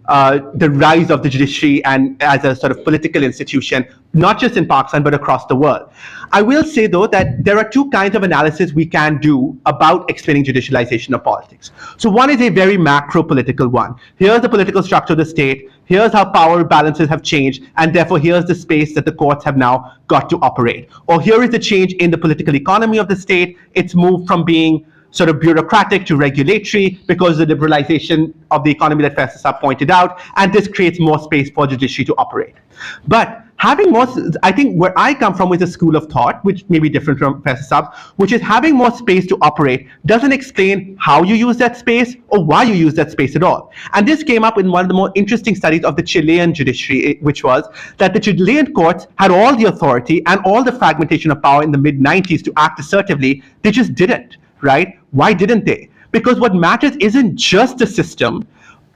the rise of the judiciary and as a sort of political institution, not just in Pakistan, but across the world. I will say, though, that there are two kinds of analysis we can do about explaining judicialization of politics. So one is a very macro political one. Here's the political structure of the state. Here's how power balances have changed, and therefore here's the space that the courts have now got to operate. Or here is the change in the political economy of the state. It's moved from being sort of bureaucratic to regulatory because of the liberalization of the economy that Faisal Saab pointed out, and this creates more space for judiciary to operate. But having more, I think where I come from is a school of thought, which may be different from Faisal Saab, which is having more space to operate doesn't explain how you use that space or why you use that space at all. And this came up in one of the more interesting studies of the Chilean judiciary, which was that the Chilean courts had all the authority and all the fragmentation of power in the mid-90s to act assertively. They just didn't, right? Why didn't they? Because what matters isn't just the system.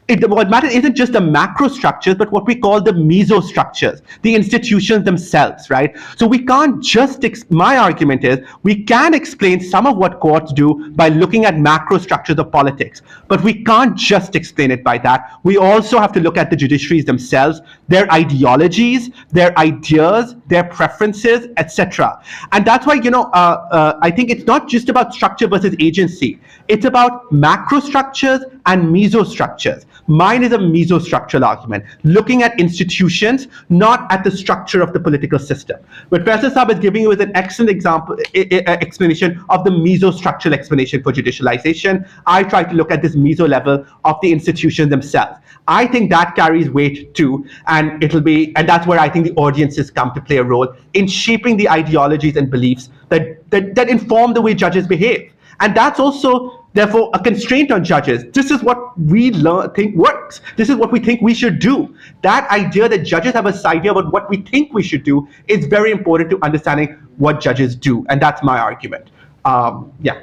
What matters isn't just the macro structures, but what we call the mesostructures, the institutions themselves, right? So we can't just, my argument is, we can explain some of what courts do by looking at macro structures of politics, but we can't just explain it by that. We also have to look at the judiciaries themselves, their ideologies, their ideas, their preferences, etc. And that's why, I think it's not just about structure versus agency. It's about macro structures and mesostructures. Mine is a mesostructural argument, looking at institutions, not at the structure of the political system. What Faisal Saab is giving you is an excellent example, explanation of the mesostructural explanation for judicialization. I try to look at this meso level of the institutions themselves. I think that carries weight too, and that's where I think the audiences come to play a role in shaping the ideologies and beliefs that inform the way judges behave. And that's also, therefore, a constraint on judges. This is what we think works. This is what we think we should do. That idea that judges have a idea about what we think we should do is very important to understanding what judges do. And that's my argument. Yeah.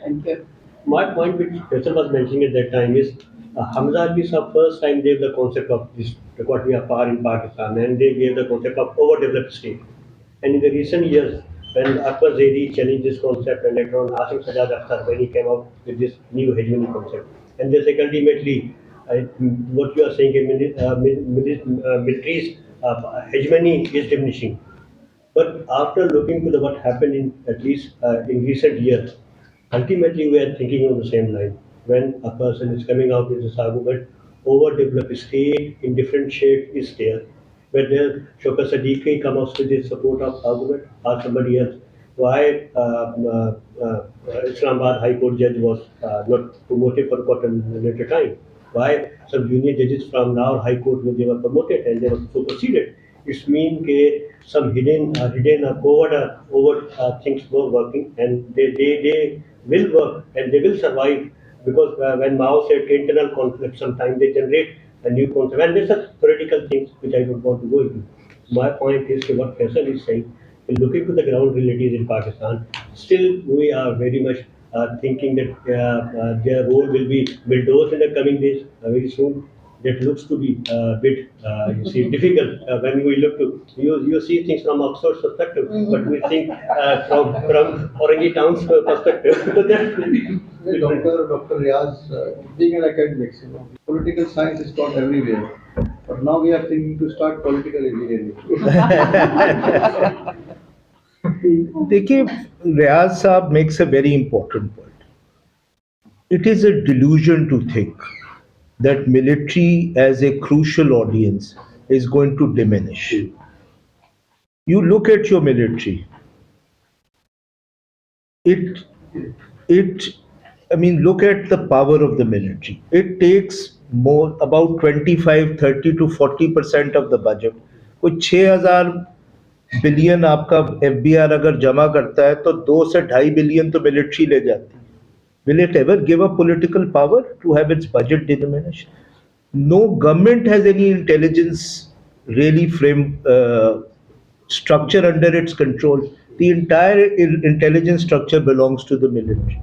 My point which Faisal was mentioning at that time is Hamza ji saab first time gave the concept of this, what we are power in Pakistan, and they gave the concept of overdeveloped state. And in the recent years, when Akbar Zaidi challenged this concept, and later on Asim Sajjad Akhtar, when he came out with this new hegemony concept. And they say ultimately, what you are saying, military's hegemony is diminishing. But after looking to what happened in at least in recent years, ultimately we are thinking on the same line. When a person is coming out with this argument, overdeveloped state in different shape is there. Whether Shaukat Siddiqui comes out with his support of argument or somebody else, why Islamabad High Court judge was not promoted for quite a later time? Why some junior judges from now High Court they were promoted and they were superseded? It means that some hidden covert things were working, and they will work and they will survive, because when Mao said internal conflict, sometimes they generate a new concept, and these are theoretical things which I don't want to go into. My point is to what Faisal is saying. In looking to the ground realities in Pakistan, still we are very much thinking that their role will be bulldozed in the coming days very soon. That looks to be a bit, difficult when we look to, you see things from Oxford's perspective, but we think from Orangutan's perspective. Dr. Riaz, being an academic, political science is taught everywhere. But now we are thinking to start political engineering. देखिए, रियाज साहब makes a very important point. It is a delusion to think that military as a crucial audience is going to diminish. You look at your military, it, it, I mean, look at the power of the military. It takes more, about 25, 30 to 40% of the budget. कोई 6,000 billion आपका FBR अगर जमा करता है तो 2 से 2.5 billion तो military ले जाती है. Will it ever give up political power to have its budget diminished? No government has any intelligence really structure under its control. The entire intelligence structure belongs to the military.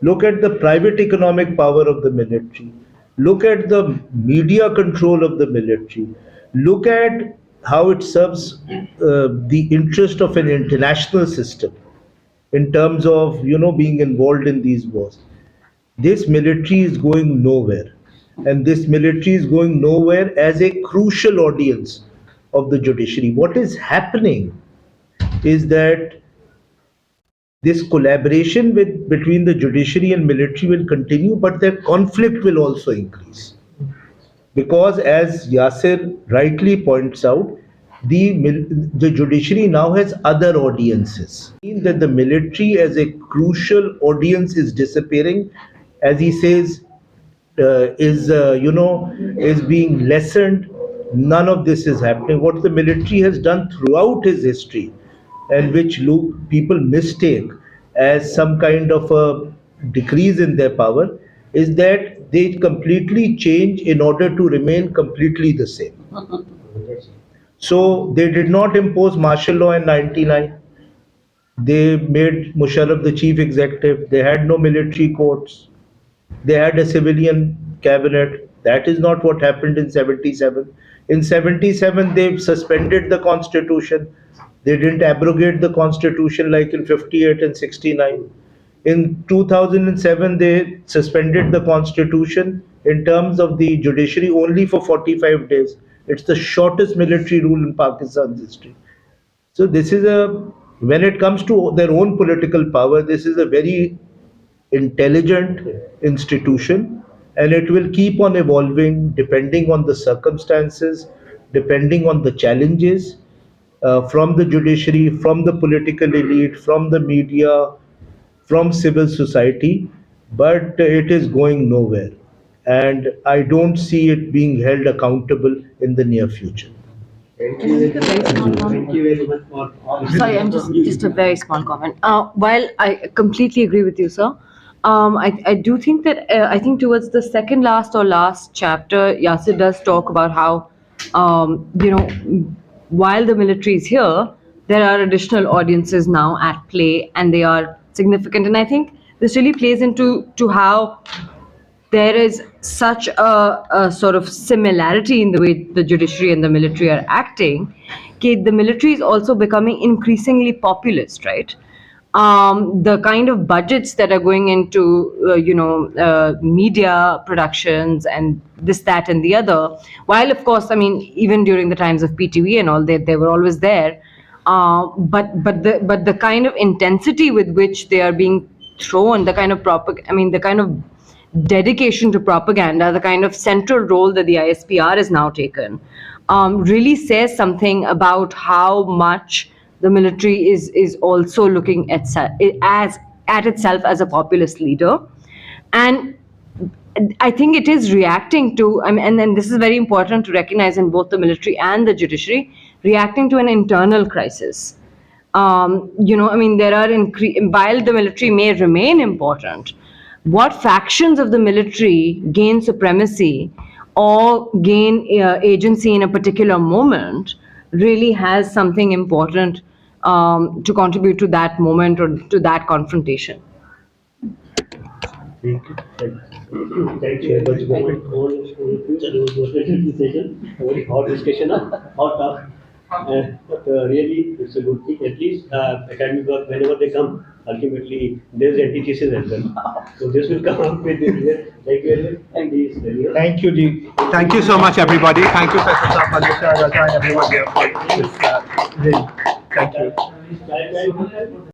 Look at the private economic power of the military. Look at the media control of the military. Look at how it serves the interest of an international system in terms of being involved in these wars. This military is going nowhere, and this military is going nowhere as a crucial audience of the judiciary. What is happening is that this collaboration between the judiciary and military will continue, but their conflict will also increase. Because as Yasir rightly points out, the judiciary now has other audiences. That the military as a crucial audience is disappearing, as he says, is being lessened. None of this is happening. What the military has done throughout its history, and which people mistake as some kind of a decrease in their power, is that they completely change in order to remain completely the same. So they did not impose martial law in 99. They made Musharraf the chief executive. They had no military courts. They had a civilian cabinet. That is not what happened in 77. In 77, they suspended the constitution. They didn't abrogate the constitution like in 58 and 69. In 2007, they suspended the constitution in terms of the judiciary only for 45 days. It's the shortest military rule in Pakistan's history. So when it comes to their own political power, this is a very intelligent institution, and it will keep on evolving depending on the circumstances, depending on the challenges from the judiciary, from the political elite, from the media, from civil society, but it is going nowhere. And I don't see it being held accountable in the near future. Thank you. Thank you very much for all. Sorry, I'm just a very small comment. While I completely agree with you, sir, I do think that I think towards the second last or last chapter, Yasir does talk about how while the military is here, there are additional audiences now at play, and they are significant. And I think this really plays into how there is such a sort of similarity in the way the judiciary and the military are acting. Okay, the military is also becoming increasingly populist, right? The kind of budgets that are going into media productions and this, that, and the other, while of course, I mean, even during the times of PTV and all, they were always there, but the kind of intensity with which they are being thrown, the kind of the kind of dedication to propaganda, the kind of central role that the ISPR has now taken, really says something about how much the military is also looking at itself as a populist leader. And I think it is reacting to, and then this is very important to recognize in both the military and the judiciary, reacting to an internal crisis. There are, while the military may remain important, what factions of the military gain supremacy or gain agency in a particular moment really has something important to contribute to that moment or to that confrontation. Thank you. Thank you very much for all discussion. Very hot discussion, hot talk. But really, it's a good thing. At least academic work, whenever they come, ultimately there's antithesis as well. So this will come up with this. Thank you very much. And these, Thank you, Ji. Thank you so much, everybody. Thank you, Professor Pandita, Raja, and everyone here for this. Thank you.